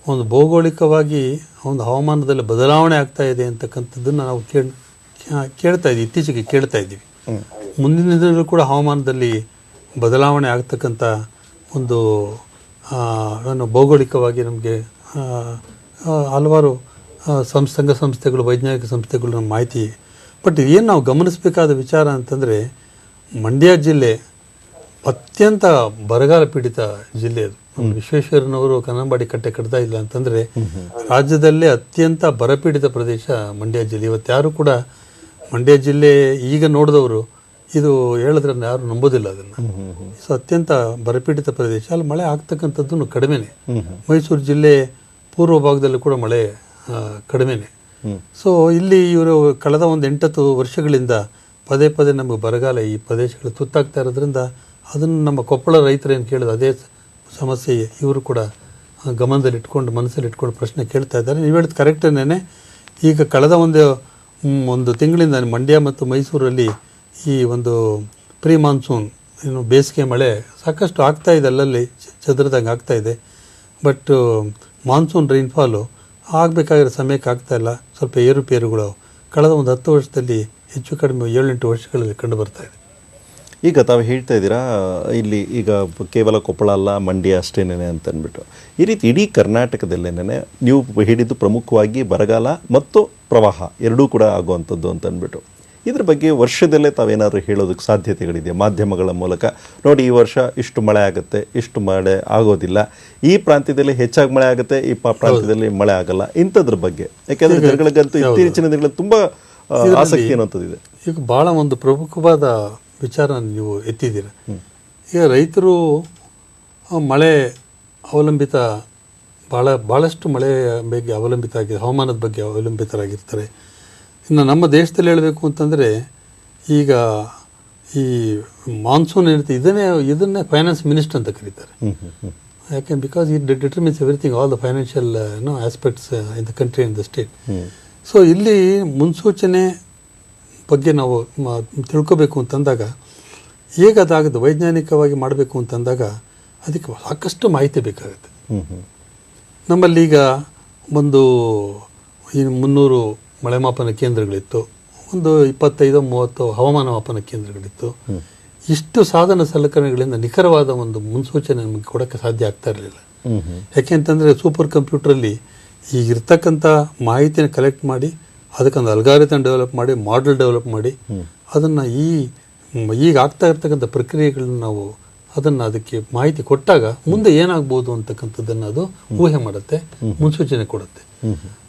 ಒಂದು ಭೌಗೋಳಿಕವಾಗಿ ಒಂದು ಹವಾಮಾನದಲ್ಲಿ ಬದಲಾವಣೆ ಆಗ್ತಾ ಇದೆ ಅಂತಕ್ಕಂಥದ್ದನ್ನು ನಾವು ಕೇಳ್ತಾ ಇದ್ದೀವಿ, ಇತ್ತೀಚೆಗೆ ಕೇಳ್ತಾ ಇದ್ದೀವಿ. ಮುಂದಿನ ದಿನಗಳು ಕೂಡ ಹವಾಮಾನದಲ್ಲಿ ಬದಲಾವಣೆ ಆಗ್ತಕ್ಕಂಥ ಒಂದು ಏನು ಭೌಗೋಳಿಕವಾಗಿ ನಮಗೆ ಹಲವಾರು ಸಂಘ ಸಂಸ್ಥೆಗಳು, ವೈಜ್ಞಾನಿಕ ಸಂಸ್ಥೆಗಳು ನಮ್ಮ ಮಾಹಿತಿ. ಬಟ್ ಏನು ನಾವು ಗಮನಿಸಬೇಕಾದ ವಿಚಾರ ಅಂತಂದರೆ, ಮಂಡ್ಯ ಜಿಲ್ಲೆ ಅತ್ಯಂತ ಬರಗಾಲ ಪೀಡಿತ ಜಿಲ್ಲೆ. ಅದು ವಿಶ್ವೇಶ್ವರನವರು ಕನ್ನಂಬಾಡಿ ಕಟ್ಟೆ ಕಟ್ತಾ ಇಲ್ಲ ಅಂತಂದರೆ ರಾಜ್ಯದಲ್ಲೇ ಅತ್ಯಂತ ಬರಪೀಡಿತ ಪ್ರದೇಶ ಮಂಡ್ಯ ಜಿಲ್ಲೆ. ಇವತ್ತು ಯಾರು ಕೂಡ ಮಂಡ್ಯ ಜಿಲ್ಲೆ ಈಗ ನೋಡಿದವರು ಇದು ಹೇಳಿದ್ರೆ ಯಾರು ನಂಬೋದಿಲ್ಲ ಅದನ್ನು. ಸೊ ಅತ್ಯಂತ ಬರಪೀಡಿತ ಪ್ರದೇಶ, ಅಲ್ಲಿ ಮಳೆ ಆಗ್ತಕ್ಕಂಥದ್ದು ಕಡಿಮೆನೆ. ಮೈಸೂರು ಜಿಲ್ಲೆ ಪೂರ್ವ ಭಾಗದಲ್ಲೂ ಕೂಡ ಮಳೆ ಕಡಿಮೆನೆ. ಸೊ ಇಲ್ಲಿ ಇವರು ಕಳೆದ ಒಂದು 8-10 ವರ್ಷಗಳಿಂದ ಪದೇ ಪದೇ ನಮಗೆ ಬರಗಾಲ ಈ ಪ್ರದೇಶಗಳು ತುತ್ತಾಗ್ತಾ ಇರೋದ್ರಿಂದ ಅದನ್ನು ನಮ್ಮ ಕೊಪ್ಪಳ ರೈತರು ಏನು ಕೇಳಿದ್ರು ಅದೇ ಸಮಸ್ಯೆ ಇವರು ಕೂಡ ಗಮನದಲ್ಲಿಟ್ಕೊಂಡು, ಮನಸ್ಸಲ್ಲಿಟ್ಕೊಂಡು ಪ್ರಶ್ನೆ ಕೇಳ್ತಾ ಇದ್ದಾರೆ. ನೀವು ಹೇಳಿದ ಕರೆಕ್ಟೇನೆ. ಈಗ ಕಳೆದ ಒಂದು ತಿಂಗಳಿಂದ ಮಂಡ್ಯ ಮತ್ತು ಮೈಸೂರಲ್ಲಿ ಈ ಒಂದು ಪ್ರೀ ಮಾನ್ಸೂನ್ ಏನು ಬೇಸಿಗೆ ಮಳೆ ಸಾಕಷ್ಟು ಆಗ್ತಾ ಇದೆ, ಅಲ್ಲಲ್ಲಿ ಚದುರಿದಂಗೆ ಆಗ್ತಾ ಇದೆ. ಬಟ್ ಮಾನ್ಸೂನ್ ರೈನ್ಫಾಲು ಆಗಬೇಕಾಗಿರೋ ಸಮಯಕ್ಕೆ ಆಗ್ತಾ ಇಲ್ಲ. ಸ್ವಲ್ಪ ಏರುಪೇರುಗಳು ಕಳೆದ ಒಂದು 10 ವರ್ಷದಲ್ಲಿ ಹೆಚ್ಚು ಕಡಿಮೆ 7-8 ವರ್ಷಗಳಲ್ಲಿ ಕಂಡು ಬರ್ತಾ ಇದೆ. ಈಗ ತಾವು ಹೇಳ್ತಾ ಇದ್ದೀರಾ ಇಲ್ಲಿ ಈಗ ಕೇವಲ ಕೊಪ್ಪಳ ಅಲ್ಲ, ಮಂಡ್ಯ ಅಷ್ಟೇನೆ ಅಂತ ಅಂದ್ಬಿಟ್ಟು, ಈ ರೀತಿ ಇಡೀ ಕರ್ನಾಟಕದಲ್ಲೇನೆ ನೀವು ಹೇಳಿದ್ದು ಪ್ರಮುಖವಾಗಿ ಬರಗಾಲ ಮತ್ತು ಪ್ರವಾಹ ಎರಡೂ ಕೂಡ ಆಗುವಂಥದ್ದು ಅಂತ ಅಂದ್ಬಿಟ್ಟು, ಇದ್ರ ಬಗ್ಗೆ ವರ್ಷದಲ್ಲೇ ತಾವೇನಾದರೂ ಹೇಳೋದಕ್ಕೆ ಸಾಧ್ಯತೆಗಳಿದೆಯಾ ಮಾಧ್ಯಮಗಳ ಮೂಲಕ? ನೋಡಿ, ಈ ವರ್ಷ ಇಷ್ಟು ಮಳೆ ಆಗುತ್ತೆ, ಇಷ್ಟು ಮಳೆ ಆಗೋದಿಲ್ಲ, ಈ ಪ್ರಾಂತ್ಯದಲ್ಲಿ ಹೆಚ್ಚಾಗಿ ಮಳೆ ಆಗುತ್ತೆ, ಈ ಪ್ರಾಂತ್ಯದಲ್ಲಿ ಮಳೆ ಆಗಲ್ಲ, ಇಂಥದ್ರ ಬಗ್ಗೆ. ಯಾಕೆಂದರೆ ಜನಗಳಿಗಂತೂ ಇತ್ತೀಚಿನ ದಿನಗಳಲ್ಲಿ ತುಂಬ ಆಸಕ್ತಿ ಅನ್ನೋಂಥದ್ದಿದೆ. ಈಗ ಭಾಳ ಒಂದು ಪ್ರಮುಖವಾದ ವಿಚಾರ ನೀವು ಎತ್ತಿದ್ದೀರ. ಈಗ ರೈತರು ಮಳೆ ಅವಲಂಬಿತ, ಭಾಳಷ್ಟು ಮಳೆ ಬಗ್ಗೆ ಅವಲಂಬಿತ ಆಗಿದೆ, ಹವಾಮಾನದ ಬಗ್ಗೆ ಅವಲಂಬಿತರಾಗಿರ್ತಾರೆ. ಇನ್ನು ನಮ್ಮ ದೇಶದಲ್ಲಿ ಹೇಳಬೇಕು ಅಂತಂದರೆ ಈಗ ಈ ಮಾನ್ಸೂನ್ ಏನಿರುತ್ತೆ ಇದನ್ನೇ ಫೈನಾನ್ಸ್ ಮಿನಿಸ್ಟರ್ ಅಂತ ಕರೀತಾರೆ. ಯಾಕೆ? Because it determines everything, all the financial aspects in the country in the state. So ಇಲ್ಲಿ ಮುನ್ಸೂಚನೆ ಬಗ್ಗೆ ನಾವು ತಿಳ್ಕೋಬೇಕು ಅಂತಂದಾಗ ಹೇಗೆ ಅದಾಗುತ್ತೆ, ವೈಜ್ಞಾನಿಕವಾಗಿ ಮಾಡಬೇಕು ಅಂತಂದಾಗ ಅದಕ್ಕೆ ಸಾಕಷ್ಟು ಮಾಹಿತಿ ಬೇಕಾಗುತ್ತೆ. ನಮ್ಮಲ್ಲಿ ಈಗ ಒಂದು 300 ಮಳೆ ಮಾಪನ ಕೇಂದ್ರಗಳಿತ್ತು, ಒಂದು 25-30 ಹವಾಮಾನ ಮಾಪನ ಕೇಂದ್ರಗಳಿತ್ತು. ಇಷ್ಟು ಸಾಧನ ಸಲಕರಣೆಗಳಿಂದ ನಿಖರವಾದ ಒಂದು ಮುನ್ಸೂಚನೆ ನಮಗೆ ಕೊಡೋಕ್ಕೆ ಸಾಧ್ಯ ಆಗ್ತಾ ಇರಲಿಲ್ಲ. ಯಾಕೆಂತಂದರೆ ಸೂಪರ್ ಕಂಪ್ಯೂಟ್ರಲ್ಲಿ ಈಗ ಇರ್ತಕ್ಕಂಥ ಮಾಹಿತಿನ ಕಲೆಕ್ಟ್ ಮಾಡಿ ಅದಕ್ಕೊಂದು ಅಲ್ಗಾರಿಥಮ್ ಡೆವಲಪ್ ಮಾಡಿ, ಮಾಡೆಲ್ ಡೆವಲಪ್ ಮಾಡಿ, ಅದನ್ನು ಈಗ ಆಗ್ತಾ ಇರ್ತಕ್ಕಂಥ ಪ್ರಕ್ರಿಯೆಗಳನ್ನ ನಾವು ಅದಕ್ಕೆ ಮಾಹಿತಿ ಕೊಟ್ಟಾಗ ಮುಂದೆ ಏನಾಗ್ಬೋದು ಅಂತಕ್ಕಂಥದ್ದನ್ನು ಅದು ಊಹೆ ಮಾಡುತ್ತೆ, ಮುನ್ಸೂಚನೆ ಕೊಡುತ್ತೆ.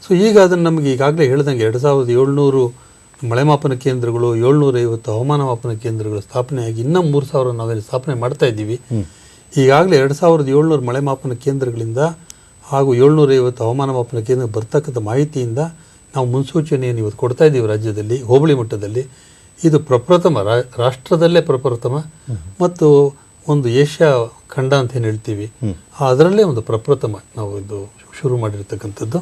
ಸೊ ಈಗ ಅದನ್ನು ನಮಗೆ ಈಗಾಗಲೇ ಹೇಳ್ದಂಗೆ 2700 ಮಳೆ ಮಾಪನ ಕೇಂದ್ರಗಳು, 750 ಹವಾಮಾನ ಮಾಪನ ಕೇಂದ್ರಗಳು ಸ್ಥಾಪನೆಯಾಗಿ ಇನ್ನೂ 3000 ನಾವೇನು ಸ್ಥಾಪನೆ ಮಾಡ್ತಾ ಇದ್ದೀವಿ. ಈಗಾಗಲೇ 2700 ಮಳೆ ಮಾಪನ ಕೇಂದ್ರಗಳಿಂದ ಹಾಗೂ 750 ಹವಾಮಾನ ಮಾಪನ ಕೇಂದ್ರ ಬರ್ತಕ್ಕಂಥ ಮಾಹಿತಿಯಿಂದ ನಾವು ಮುನ್ಸೂಚನೆಯನ್ನು ಇವತ್ತು ಕೊಡ್ತಾ ಇದ್ದೀವಿ ರಾಜ್ಯದಲ್ಲಿ, ಹೋಬಳಿ ಮಟ್ಟದಲ್ಲಿ. ಇದು ಪ್ರಪ್ರಥಮ, ರಾಷ್ಟ್ರದಲ್ಲೇ ಪ್ರಪ್ರಥಮ. ಮತ್ತು ಒಂದು ಏಷ್ಯಾ ಖಂಡ ಅಂತ ಏನು ಹೇಳ್ತೀವಿ, ಅದರಲ್ಲೇ ಒಂದು ಪ್ರಪ್ರಥಮ ನಾವು ಇದು ಶುರು ಮಾಡಿರ್ತಕ್ಕಂಥದ್ದು.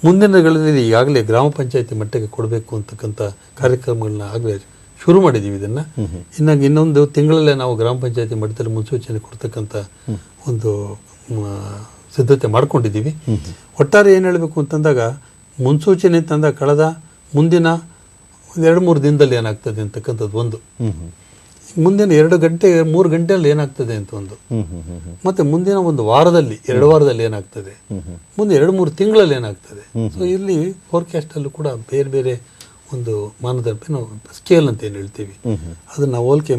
ಮುಂದಿನ ದಿನಗಳಲ್ಲಿ ಈಗಾಗಲೇ ಗ್ರಾಮ ಪಂಚಾಯತಿ ಮಟ್ಟಕ್ಕೆ ಕೊಡಬೇಕು ಅಂತಕ್ಕಂಥ ಕಾರ್ಯಕ್ರಮಗಳನ್ನ ಆಗಲೇ ಶುರು ಮಾಡಿದ್ದೀವಿ. ಇದನ್ನು ಇನ್ನೊಂದು ತಿಂಗಳಲ್ಲೇ ನಾವು ಗ್ರಾಮ ಪಂಚಾಯತಿ ಮಟ್ಟದಲ್ಲಿ ಮುನ್ಸೂಚನೆ ಕೊಡ್ತಕ್ಕಂಥ ಒಂದು ಸಿದ್ಧತೆ ಮಾಡ್ಕೊಂಡಿದ್ದೀವಿ. ಒಟ್ಟಾರೆ ಏನು ಹೇಳಬೇಕು ಅಂತಂದಾಗ, ಮುನ್ಸೂಚನೆ ಅಂತಂದಾಗ ಕಳೆದ ಮುಂದಿನ 2-3 ದಿನದಲ್ಲಿ ಏನಾಗ್ತದೆ ಅಂತಕ್ಕಂಥದ್ದು ಒಂದು, ಮುಂದಿನ 2 ಗಂಟೆ 3 ಗಂಟೆಯಲ್ಲಿ ಏನಾಗ್ತದೆ ಅಂತ ಒಂದು, ಮತ್ತೆ ಮುಂದಿನ ಒಂದು ವಾರದಲ್ಲಿ 2 ವಾರದಲ್ಲಿ ಏನಾಗ್ತದೆ, ಮುಂದೆ 2-3 ತಿಂಗಳಲ್ಲಿ ಏನಾಗ್ತದೆ. ಸೊ ಇಲ್ಲಿ ಫೋರ್ಕಾಸ್ಟ್ ಅಲ್ಲೂ ಕೂಡ ಬೇರೆ ಬೇರೆ ಒಂದು ಮಾನದಂಡ, ನಾವು ಸ್ಕೇಲ್ ಅಂತ ಏನು ಹೇಳ್ತೀವಿ, ಅದನ್ನ ಹೋಲಿಕೆ